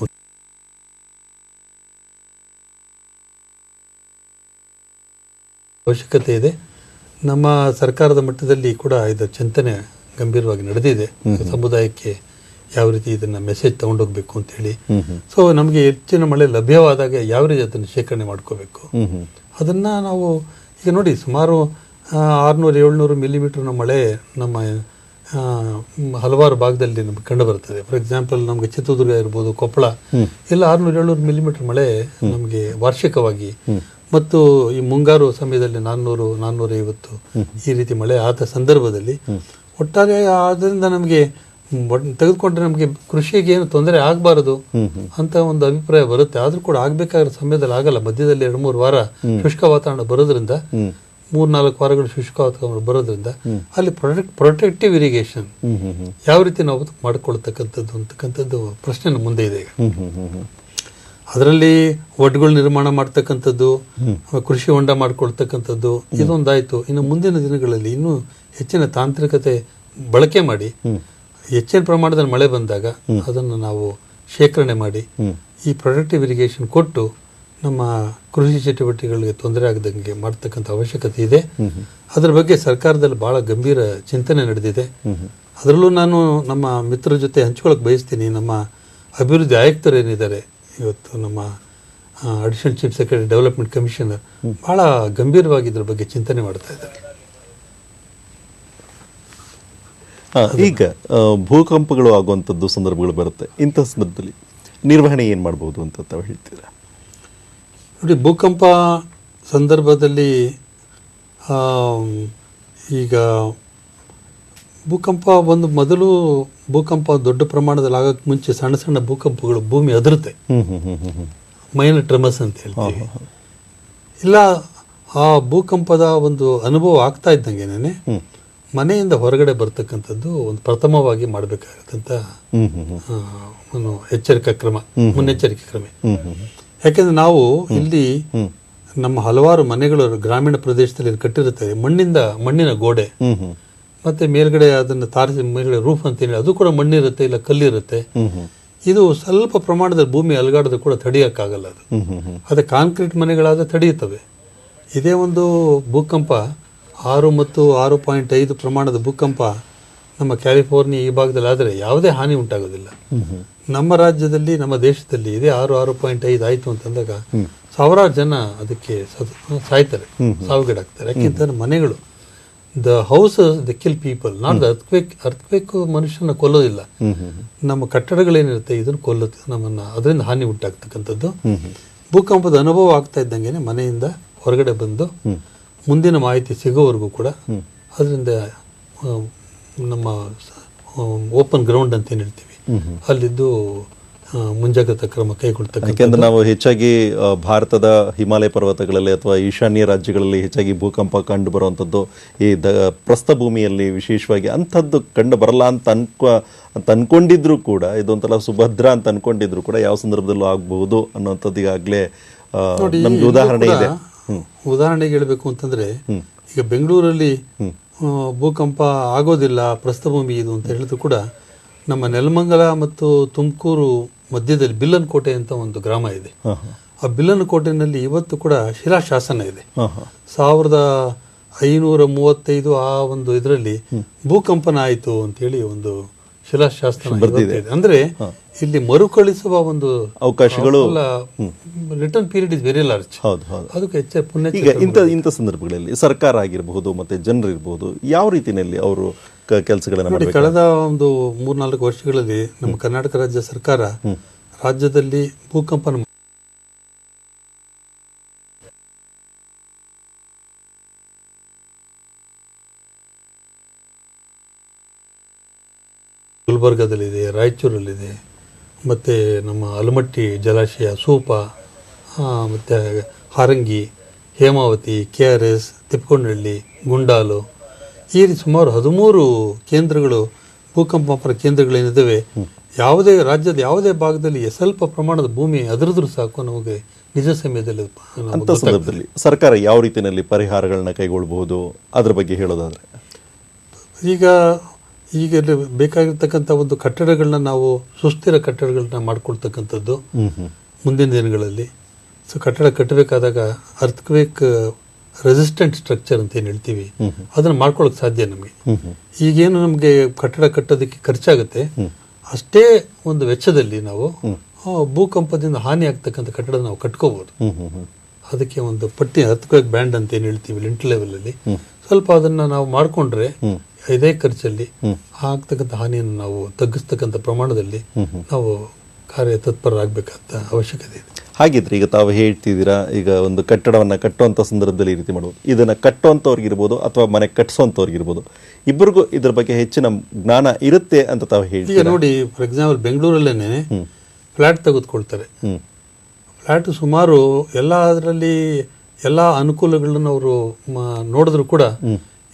ಅವಶ್ಯಕತೆ ಇದೆ. ನಮ್ಮ ಸರ್ಕಾರದ ಮಟ್ಟದಲ್ಲಿ ಕೂಡ ಇದರ ಚಿಂತನೆ ಗಂಭೀರವಾಗಿ ನಡೆದಿದೆ. ಸಮುದಾಯಕ್ಕೆ ಯಾವ ರೀತಿ ಇದನ್ನ ಮೆಸೇಜ್ ತಗೊಂಡೋಗ್ಬೇಕು ಅಂತ ಹೇಳಿ. ಸೊ ನಮಗೆ ಹೆಚ್ಚಿನ ಮಳೆ ಲಭ್ಯವಾದಾಗ ಯಾವ ರೀತಿ ಅದನ್ನು ಶೇಖರಣೆ ಮಾಡ್ಕೋಬೇಕು ಅದನ್ನ ನಾವು ಈಗ ನೋಡಿ, ಸುಮಾರು 600-700 ಮಿಲಿಮೀಟರ್ನ ಮಳೆ ನಮ್ಮ ಹಲವಾರು ಭಾಗದಲ್ಲಿ ನಮ್ಗೆ ಕಂಡು ಬರ್ತದೆ. ಫಾರ್ ಎಕ್ಸಾಂಪಲ್ ನಮಗೆ ಚಿತ್ರದುರ್ಗ ಇರ್ಬೋದು, ಕೊಪ್ಪಳ ಎಲ್ಲ 600-700 ಮಿಲಿಮೀಟರ್ ಮಳೆ ನಮಗೆ ವಾರ್ಷಿಕವಾಗಿ, ಮತ್ತು ಈ ಮುಂಗಾರು ಸಮಯದಲ್ಲಿ 400-450 ಈ ರೀತಿ ಮಳೆ ಆದ ಸಂದರ್ಭದಲ್ಲಿ ಒಟ್ಟಾರೆ ಅದರಿಂದ ನಮಗೆ ತೆಗೆದುಕೊಂಡ್ರೆ ನಮಗೆ ಕೃಷಿಗೆ ಏನು ತೊಂದರೆ ಆಗಬಾರದು ಅಂತ ಒಂದು ಅಭಿಪ್ರಾಯ ಬರುತ್ತೆ. ಆದ್ರೂ ಕೂಡ ಆಗ್ಬೇಕಾಗಿರೋ ಸಮಯದಲ್ಲಿ ಆಗಲ್ಲ. ಮಧ್ಯದಲ್ಲಿ 2-3 ವಾರ ಶುಷ್ಕ ವಾತಾವರಣ ಬರೋದ್ರಿಂದ, 3-4 ವಾರಗಳು ಶುಷ್ಕ ವಾತಾವರಣ ಬರೋದ್ರಿಂದ ಅಲ್ಲಿ ಪ್ರೊಟೆಕ್ಟಿವ್ ಇರಿಗೇಷನ್ ಯಾವ ರೀತಿ ನಾವು ಮಾಡ್ಕೊಳ್ತಕ್ಕಂಥದ್ದು ಅಂತಕ್ಕಂಥದ್ದು ಪ್ರಶ್ನೆ ಮುಂದೆ ಇದೆ. ಅದರಲ್ಲಿ ಒಡ್ಗಳು ನಿರ್ಮಾಣ ಮಾಡ್ತಕ್ಕಂಥದ್ದು, ಕೃಷಿ ಹೊಂಡ ಮಾಡ್ಕೊಳ್ತಕ್ಕಂಥದ್ದು ಇದೊಂದಾಯ್ತು. ಇನ್ನು ಮುಂದಿನ ದಿನಗಳಲ್ಲಿ ಇನ್ನೂ ಹೆಚ್ಚಿನ ತಾಂತ್ರಿಕತೆ ಬಳಕೆ ಮಾಡಿ ಹೆಚ್ಚಿನ ಪ್ರಮಾಣದಲ್ಲಿ ಮಳೆ ಬಂದಾಗ ಅದನ್ನು ನಾವು ಶೇಖರಣೆ ಮಾಡಿ ಈ ಪ್ರೊಟೆಕ್ಟಿವ್ ಇರಿಗೇಷನ್ ಕೊಟ್ಟು ನಮ್ಮ ಕೃಷಿ ಚಟುವಟಿಕೆಗಳಿಗೆ ತೊಂದರೆ ಆಗದಂಗೆ ಮಾಡ್ತಕ್ಕಂಥ ಅವಶ್ಯಕತೆ ಇದೆ. ಅದರ ಬಗ್ಗೆ ಸರ್ಕಾರದಲ್ಲಿ ಬಹಳ ಗಂಭೀರ ಚಿಂತನೆ ನಡೆದಿದೆ. ಅದರಲ್ಲೂ ನಾನು ನಮ್ಮ ಮಿತ್ರರ ಜೊತೆ ಹಂಚ್ಕೊಳ್ಳೋಕೆ ಬಯಸ್ತೀನಿ. ನಮ್ಮ ಅಭಿವೃದ್ಧಿ ಆಯುಕ್ತರು ಏನಿದ್ದಾರೆ ಇವತ್ತು, ನಮ್ಮ additional chief secretary development commissioner, ಬಹಳ ಗಂಭೀರವಾಗಿ ಇದ್ರ ಬಗ್ಗೆ ಚಿಂತನೆ ಮಾಡ್ತಾ ಇದ್ದಾರೆ. ಈಗ ಭೂಕಂಪಗಳು ಆಗುವಂಥದ್ದು ಸಂದರ್ಭಗಳು ಬರುತ್ತೆ. ಇಂಥ ಸಂದರ್ಭದಲ್ಲಿ ನಿರ್ವಹಣೆ ಏನು ಮಾಡ್ಬೋದು ಅಂತ ತಾವು ಹೇಳ್ತೀರಾ? ನೋಡಿ, ಭೂಕಂಪ ಸಂದರ್ಭದಲ್ಲಿ ಈಗ ಭೂಕಂಪ ಒಂದು ಮೊದಲು ಭೂಕಂಪ ದೊಡ್ಡ ಪ್ರಮಾಣದಲ್ಲಿ ಆಗಕ್ಕೆ ಮುಂಚೆ ಸಣ್ಣ ಸಣ್ಣ ಭೂಕಂಪಗಳು ಭೂಮಿ ಅದರುತ್ತೆ, ಮೈನರ್ ಟ್ರೆಮರ್ಸ್ ಅಂತ ಹೇಳ್ತೀವಿ. ಇಲ್ಲ ಆ ಭೂಕಂಪದ ಒಂದು ಅನುಭವ ಆಗ್ತಾ ಇದ್ದಂಗೆನೆ ಮನೆಯಿಂದ ಹೊರಗಡೆ ಬರ್ತಕ್ಕಂಥದ್ದು ಒಂದು ಪ್ರಥಮವಾಗಿ ಮಾಡಬೇಕಾಗತ್ತಂತ ಒಂದು ಎಚ್ಚರಿಕಾ ಕ್ರಮ, ಮುನ್ನೆಚ್ಚರಿಕೆ ಕ್ರಮ. ಯಾಕೆಂದ್ರೆ ನಾವು ಇಲ್ಲಿ ನಮ್ಮ ಹಲವಾರು ಮನೆಗಳು ಗ್ರಾಮೀಣ ಪ್ರದೇಶದಲ್ಲಿ ಕಟ್ಟಿರುತ್ತವೆ, ಮಣ್ಣಿನ ಗೋಡೆ ಮತ್ತೆ ಮೇಲ್ಗಡೆ ಅದನ್ನು ತಾರಿಸಿ ಮೇಲ್ಗಡೆ ರೂಫ್ ಅಂತ ಹೇಳಿ ಅದು ಕೂಡ ಮಣ್ಣಿರುತ್ತೆ, ಇಲ್ಲ ಕಲ್ಲಿರುತ್ತೆ. ಇದು ಸ್ವಲ್ಪ ಪ್ರಮಾಣದಲ್ಲಿ ಭೂಮಿ ಅಲುಗಾಡೋದು ಕೂಡ ತಡೆಯೋಕ್ಕಾಗಲ್ಲ. ಅದೇ ಕಾಂಕ್ರೀಟ್ ಮನೆಗಳಾದ ತಡೆಯುತ್ತವೆ. ಇದೇ ಒಂದು ಭೂಕಂಪ 6 ಮತ್ತು 6.5 ಪ್ರಮಾಣದ ಭೂಕಂಪ ನಮ್ಮ ಕ್ಯಾಲಿಫೋರ್ನಿಯಾ ಈ ಭಾಗದಲ್ಲಿ ಆದರೆ ಯಾವುದೇ ಹಾನಿ ಉಂಟಾಗೋದಿಲ್ಲ. ನಮ್ಮ ರಾಜ್ಯದಲ್ಲಿ, ನಮ್ಮ ದೇಶದಲ್ಲಿ ಇದೇ 6.5 ಆಯಿತು ಅಂತಂದಾಗ ಸಾವಿರಾರು ಜನ ಅದಕ್ಕೆ ಸಾಯ್ತಾರೆ, ಸಾವಿಗೀಡಾಗ್ತಾರೆ. ಯಾಕೆಂತಂದ್ರೆ ಮನೆಗಳು, the house the kill people, not the earthquake ಮನುಷ್ಯನ ಕೊಲ್ಲೋದಿಲ್ಲ. ನಮ್ಮ ಕಟ್ಟಡಗಳೇನಿರುತ್ತೆ ಇದನ್ನು ಕೊಲ್ಲುತ್ತೆ, ನಮ್ಮನ್ನ ಅದರಿಂದ ಹಾನಿ ಉಂಟಾಗ್ತಕ್ಕಂಥದ್ದು. ಭೂಕಂಪದ ಅನುಭವ ಆಗ್ತಾ ಇದ್ದಂಗೆ ಮನೆಯಿಂದ ಹೊರಗಡೆ ಬಂದು ಮುಂದಿನ ಮಾಹಿತಿ ಸಿಗೋವರೆಗೂ ಕೂಡ ಅದರಿಂದ ನಮ್ಮ ಓಪನ್ ಗ್ರೌಂಡ್ ಅಂತ ಏನು ಹೇಳ್ತೀವಿ ಅಲ್ಲಿದ್ದು ಮುಂಜಾಗ್ರತಾ ಕ್ರಮ ಕೈಗೊಳ್ತಕ್ಕಂಥ. ಯಾಕೆಂದ್ರೆ ನಾವು ಹೆಚ್ಚಾಗಿ ಭಾರತದ ಹಿಮಾಲಯ ಪರ್ವತಗಳಲ್ಲಿ ಅಥವಾ ಈಶಾನ್ಯ ರಾಜ್ಯಗಳಲ್ಲಿ ಹೆಚ್ಚಾಗಿ ಭೂಕಂಪ ಕಂಡು ಬರುವಂಥದ್ದು ಈ ಪ್ರಸ್ಥಭೂಮಿಯಲ್ಲಿ ವಿಶೇಷವಾಗಿ ಅಂಥದ್ದು ಕಂಡು ಬರಲ್ಲ ಅಂತ ಅನ್ಕೊಂಡಿದ್ರು ಕೂಡ, ಇದೊಂಥರ ಸುಭದ್ರ ಅಂತ ಅನ್ಕೊಂಡಿದ್ರು ಕೂಡ ಯಾವ ಸಂದರ್ಭದಲ್ಲೂ ಆಗಬಹುದು ಅನ್ನೋಂಥದ್ದು ಈಗಾಗಲೇ ನಮ್ಗೆ ಉದಾಹರಣೆ ಇದೆ. ಉದಾಹರಣೆಗೆ ಹೇಳಬೇಕು ಅಂತಂದ್ರೆ, ಈಗ ಬೆಂಗಳೂರಲ್ಲಿ ಭೂಕಂಪ ಆಗೋದಿಲ್ಲ, ಪ್ರಸ್ಥಭೂಮಿ ಇದು ಅಂತ ಹೇಳಿದ್ರು ಕೂಡ ನಮ್ಮ ನೆಲಮಂಗಲ ಮತ್ತು ತುಮಕೂರು ಮಧ್ಯದಲ್ಲಿ ಬಿಲ್ಲನಕೋಟೆ ಅಂತ ಒಂದು ಗ್ರಾಮ ಇದೆ. ಆ ಬಿಲ್ಲನಕೋಟೆನಲ್ಲಿ ಇವತ್ತು ಕೂಡ ಶಿಲಾಶಾಸನ ಇದೆ. 1535 ಆ ಒಂದು ಇದರಲ್ಲಿ ಭೂಕಂಪನ ಆಯಿತು ಅಂತೇಳಿ ಒಂದು ಶಿಲಾಶಾಸನ ಇದೆ. ಅಂದ್ರೆ ಇಲ್ಲಿ ಮರುಕಳಿಸುವ ಒಂದು ಅವಕಾಶಗಳು, return period is very large. ಅದಕ್ಕೆ ಈಗ ಇಂಥ ಸಂದರ್ಭಗಳಲ್ಲಿ ಸರ್ಕಾರ ಆಗಿರಬಹುದು ಮತ್ತೆ ಜನರು ಇರಬಹುದು, ಯಾವ ರೀತಿಯಲ್ಲಿ ಅವರು ಕೆಲಸಗಳನ್ನು ನೋಡಿ, ಕಳೆದ ಒಂದು 3-4 ವರ್ಷಗಳಲ್ಲಿ ನಮ್ಮ ಕರ್ನಾಟಕ ರಾಜ್ಯ ಸರ್ಕಾರ ರಾಜ್ಯದಲ್ಲಿ ಭೂಕಂಪನ ಗುಲ್ಬರ್ಗದಲ್ಲಿದೆ, ರಾಯಚೂರಲ್ಲಿದೆ, ಮತ್ತು ನಮ್ಮ ಆಲಮಟ್ಟಿ ಜಲಾಶಯ, ಸೂಪ, ಮತ್ತು ಹಾರಂಗಿ, ಹೇಮಾವತಿ, KRS, ತಿಪ್ಪಕೊಂಡಹಳ್ಳಿ, ಗುಂಡಾಲು, ಈ ರೀತಿ ಸುಮಾರು 13 ಕೇಂದ್ರಗಳು, ಭೂಕಂಪನ ಕೇಂದ್ರಗಳೇನಿದ್ದಾವೆ. ಯಾವುದೇ ರಾಜ್ಯದ ಯಾವುದೇ ಭಾಗದಲ್ಲಿ ಸ್ವಲ್ಪ ಪ್ರಮಾಣದ ಭೂಮಿ ಅದರಿದ್ರೂ ಸಾಕು ನಮಗೆ ನಿಜ ಸಮಯದಲ್ಲಿ. ಅಂತ ಸಂದರ್ಭದಲ್ಲಿ ಸರ್ಕಾರ ಯಾವ ರೀತಿಯಲ್ಲಿ ಪರಿಹಾರಗಳನ್ನ ಕೈಗೊಳ್ಳಬಹುದು ಅದ್ರ ಬಗ್ಗೆ ಹೇಳೋದಾದ್ರೆ, ಈಗ ಬೇಕಾಗಿರ್ತಕ್ಕಂಥ ಒಂದು ಕಟ್ಟಡಗಳನ್ನ ನಾವು ಸುಸ್ಥಿರ ಕಟ್ಟಡಗಳನ್ನ ಮಾಡ್ಕೊಳ್ತಕ್ಕಂಥದ್ದು ಮುಂದಿನ ದಿನಗಳಲ್ಲಿ. ಸೊ ಕಟ್ಟಡ ಕಟ್ಟಬೇಕಾದಾಗ ಅರ್ಥಕ್ವೇಕ್ ರೆಸಿಸ್ಟೆಂಟ್ ಸ್ಟ್ರಕ್ಚರ್ ಅಂತ ಏನು ಹೇಳ್ತೀವಿ ಅದನ್ನ ಮಾಡ್ಕೊಳ್ಳೋಕೆ ಸಾಧ್ಯ ನಮಗೆ. ಈಗೇನು ನಮಗೆ ಕಟ್ಟಡ ಕಟ್ಟೋದಕ್ಕೆ ಖರ್ಚಾಗುತ್ತೆ ಅಷ್ಟೇ ಒಂದು ವೆಚ್ಚದಲ್ಲಿ ನಾವು ಭೂಕಂಪದಿಂದ ಹಾನಿ ಆಗ್ತಕ್ಕಂಥ ಕಟ್ಟಡ ನಾವು ಕಟ್ಕೋಬಹುದು. ಅದಕ್ಕೆ ಒಂದು ಪಟ್ಟಿ ಅರ್ಥಕ್ವೇಕ್ ಬ್ಯಾಂಡ್ ಅಂತ ಏನು ಹೇಳ್ತೀವಿ ಲಿಂಟ್ ಲೆವೆಲ್ ಅಲ್ಲಿ, ಸ್ವಲ್ಪ ಅದನ್ನ ನಾವು ಮಾಡ್ಕೊಂಡ್ರೆ ಇದೇ ಖರ್ಚಲ್ಲಿ ಆಗ್ತಕ್ಕಂಥ ಹಾನಿಯನ್ನು ನಾವು ತಗ್ಗಿಸ್ತಕ್ಕಂಥ ಪ್ರಮಾಣದಲ್ಲಿ ನಾವು ಕಾರ್ಯ ತತ್ಪರರಾಗಬೇಕಾದ ಅವಶ್ಯಕತೆ ಇದೆ. ಹಾಗಿದ್ರೆ ಈಗ ತಾವು ಹೇಳ್ತಿದ್ದೀರಾ, ಈಗ ಒಂದು ಕಟ್ಟಡವನ್ನು ಕಟ್ಟುವಂಥ ಸಂದರ್ಭದಲ್ಲಿ ಈ ರೀತಿ ಮಾಡ್ಬೋದು. ಇದನ್ನು ಕಟ್ಟುವಂಥವ್ರಿಗಿರ್ಬೋದು ಅಥವಾ ಮನೆ ಕಟ್ಟಿಸೋಂಥವ್ರಿಗಿರ್ಬೋದು, ಇಬ್ಬರಿಗೂ ಇದ್ರ ಬಗ್ಗೆ ಹೆಚ್ಚಿನ ಜ್ಞಾನ ಇರುತ್ತೆ ಅಂತ ತಾವು ಹೇಳ್ತೀವಿ. ಈಗ ನೋಡಿ, ಫಾರ್ ಎಕ್ಸಾಂಪಲ್ ಬೆಂಗಳೂರಲ್ಲೇನೆ ಫ್ಲ್ಯಾಟ್ ತೆಗೆದುಕೊಳ್ತಾರೆ. ಫ್ಲ್ಯಾಟ್ ಸುಮಾರು ಅದರಲ್ಲಿ ಎಲ್ಲ ಅನುಕೂಲಗಳನ್ನು ಅವರು ನೋಡಿದ್ರು ಕೂಡ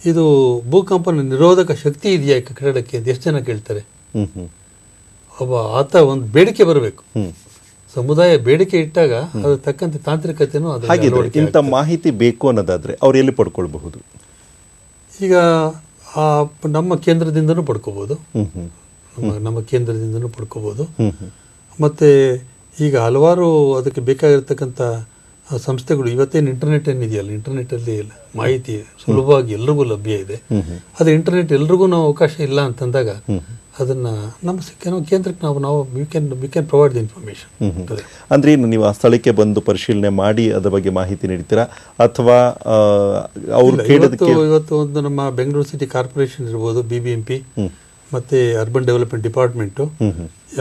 ಇದು ಭೂಕಂಪನ ನಿರೋಧಕ ಶಕ್ತಿ ಇದೆಯಾ ಕಟ್ಟಡಕ್ಕೆ ಅಂತ ಎಷ್ಟು ಜನ ಕೇಳ್ತಾರೆ. ಆತ ಒಂದು ಬೇಡಿಕೆ ಬರಬೇಕು, ಸಮುದಾಯ ಬೇಡಿಕೆ ಇಟ್ಟಾಗ ಅದ್ರ ತಕ್ಕಂತೆ ತಾಂತ್ರಿಕತೆನೂ ಇಂಥ ಮಾಹಿತಿ ಬೇಕು ಅನ್ನೋದಾದ್ರೆ ಅವ್ರು ಎಲ್ಲಿ ಪಡ್ಕೊಳ್ಬಹುದು? ಈಗ ನಮ್ಮ ಕೇಂದ್ರದಿಂದನೂ ಪಡ್ಕೋಬಹುದು, ನಮ್ಮ ಕೇಂದ್ರದಿಂದನೂ ಪಡ್ಕೋಬಹುದು. ಮತ್ತೆ ಈಗ ಹಲವಾರು ಅದಕ್ಕೆ ಬೇಕಾಗಿರ್ತಕ್ಕಂಥ ಸಂಸ್ಥೆಗಳು ಇವತ್ತೇನು ಇಂಟರ್ನೆಟ್ ಏನಿದೆಯಲ್ಲ, ಇಂಟರ್ನೆಟ್ಟಲ್ಲಿ ಮಾಹಿತಿ ಸುಲಭವಾಗಿ ಎಲ್ರಿಗೂ ಲಭ್ಯ ಇದೆ. ಅದು ಇಂಟರ್ನೆಟ್ ಎಲ್ರಿಗೂ ನಾವು ಅವಕಾಶ ಇಲ್ಲ ಅಂತಂದಾಗ ಅದನ್ನ ನಮ್ಮ ಕೇಂದ್ರಕ್ಕೆ ನಾವು we can provide the information. ಅಂದ್ರೆ ನೀವು ಆ ಸ್ಥಳಕ್ಕೆ ಬಂದು ಪರಿಶೀಲನೆ ಮಾಡಿ ಅದರ ಬಗ್ಗೆ ಮಾಹಿತಿ ನೀಡ್ತೀರಾ ಅಥವಾ ಇವತ್ತು ಒಂದು ನಮ್ಮ ಬೆಂಗಳೂರು ಸಿಟಿ ಕಾರ್ಪೊರೇಷನ್ ಇರ್ಬೋದು, BBMP ಮತ್ತೆ ಅರ್ಬನ್ ಡೆವಲಪ್ಮೆಂಟ್ ಡಿಪಾರ್ಟ್ಮೆಂಟು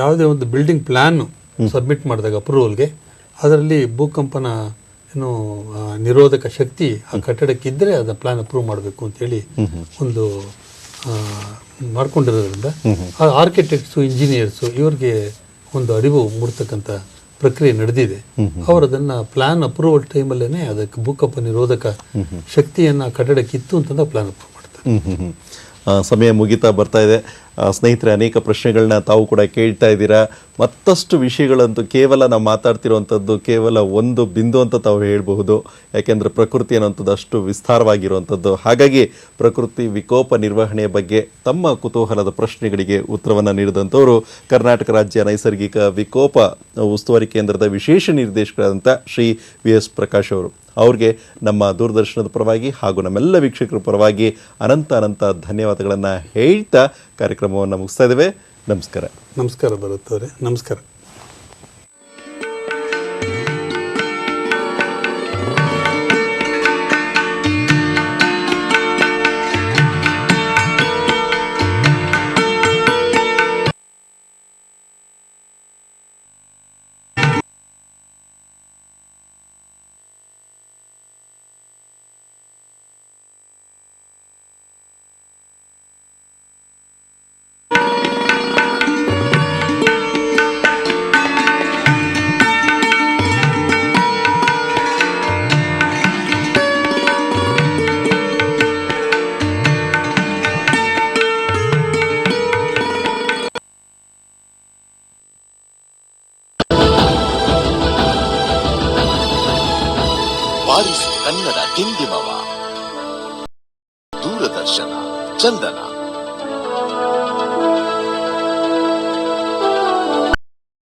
ಯಾವುದೇ ಒಂದು ಬಿಲ್ಡಿಂಗ್ ಪ್ಲಾನ್ ಸಬ್ಮಿಟ್ ಮಾಡಿದಾಗ ಅಪ್ರೂವಲ್ಗೆ ಅದರಲ್ಲಿ ಭೂಕಂಪನ ನಿರೋಧಕ ಶಕ್ತಿ ಆ ಕಟ್ಟಡಕ್ಕಿದ್ರೆ ಅದನ್ನ ಪ್ಲಾನ್ ಅಪ್ರೂವ್ ಮಾಡಬೇಕು ಅಂತೇಳಿ ಒಂದು ಮಾಡ್ಕೊಂಡಿರೋದ್ರಿಂದ ಆರ್ಕಿಟೆಕ್ಟ್ಸು ಇಂಜಿನಿಯರ್ಸು ಇವ್ರಿಗೆ ಒಂದು ಅರಿವು ಮೂಡ್ತಕ್ಕಂಥ ಪ್ರಕ್ರಿಯೆ ನಡೆದಿದೆ. ಅವರು ಅದನ್ನ ಪ್ಲಾನ್ ಅಪ್ರೂವಲ್ ಟೈಮಲ್ಲೇ ಅದಕ್ಕೆ ಭೂಕಂಪ ನಿರೋಧಕ ಶಕ್ತಿಯನ್ನ ಕಟ್ಟಡಕ್ಕೆ ಇತ್ತು ಅಂತಂದ ಪ್ಲಾನ್ ಅಪ್ರೂವ್ ಮಾಡ್ತಾರೆ. ಸಮಯ ಮುಗಿತಾ ಬರ್ತಾ ಇದೆ. ಸ್ನೇಹಿತರೆ, ಅನೇಕ ಪ್ರಶ್ನೆಗಳನ್ನ ತಾವು ಕೂಡ ಕೇಳ್ತಾ ಇದ್ದೀರಾ. ಮತ್ತಷ್ಟು ವಿಷಯಗಳಂತೂ ಕೇವಲ ನಾವು ಮಾತಾಡ್ತಿರುವಂಥದ್ದು ಕೇವಲ ಒಂದು ಬಿಂದು ಅಂತ ತಾವು ಹೇಳಬಹುದು. ಯಾಕೆಂದರೆ ಪ್ರಕೃತಿ ಅನ್ನೋಂಥದ್ದು ಅಷ್ಟು ವಿಸ್ತಾರವಾಗಿರುವಂಥದ್ದು. ಹಾಗಾಗಿ ಪ್ರಕೃತಿ ವಿಕೋಪ ನಿರ್ವಹಣೆಯ ಬಗ್ಗೆ ತಮ್ಮ ಕುತೂಹಲದ ಪ್ರಶ್ನೆಗಳಿಗೆ ಉತ್ತರವನ್ನು ನೀಡಿದಂಥವರು ಕರ್ನಾಟಕ ರಾಜ್ಯ ನೈಸರ್ಗಿಕ ವಿಕೋಪ ಉಸ್ತುವಾರಿ ಕೇಂದ್ರದ ವಿಶೇಷ ನಿರ್ದೇಶಕರಾದಂಥ ಶ್ರೀ VS ಪ್ರಕಾಶ್ ಅವರು. ಅವ್ರಿಗೆ ನಮ್ಮ ದೂರದರ್ಶನದ ಪರವಾಗಿ ಹಾಗೂ ನಮ್ಮೆಲ್ಲ ವೀಕ್ಷಕರ ಪರವಾಗಿ ಅನಂತ ಧನ್ಯವಾದಗಳನ್ನು ಹೇಳ್ತಾ ಕಾರ್ಯಕ್ರಮವನ್ನು ಮುಗಿಸ್ತಾ ಇದ್ದೇವೆ. ನಮಸ್ಕಾರ. ನಮಸ್ಕಾರ ಭರತ್ ಅವರೇ, ನಮಸ್ಕಾರ. ಬಾರಿಸು ಕನ್ನಡ ಡಿಂಡಿಮವ. ದೂರದರ್ಶನ ಚಂದನ.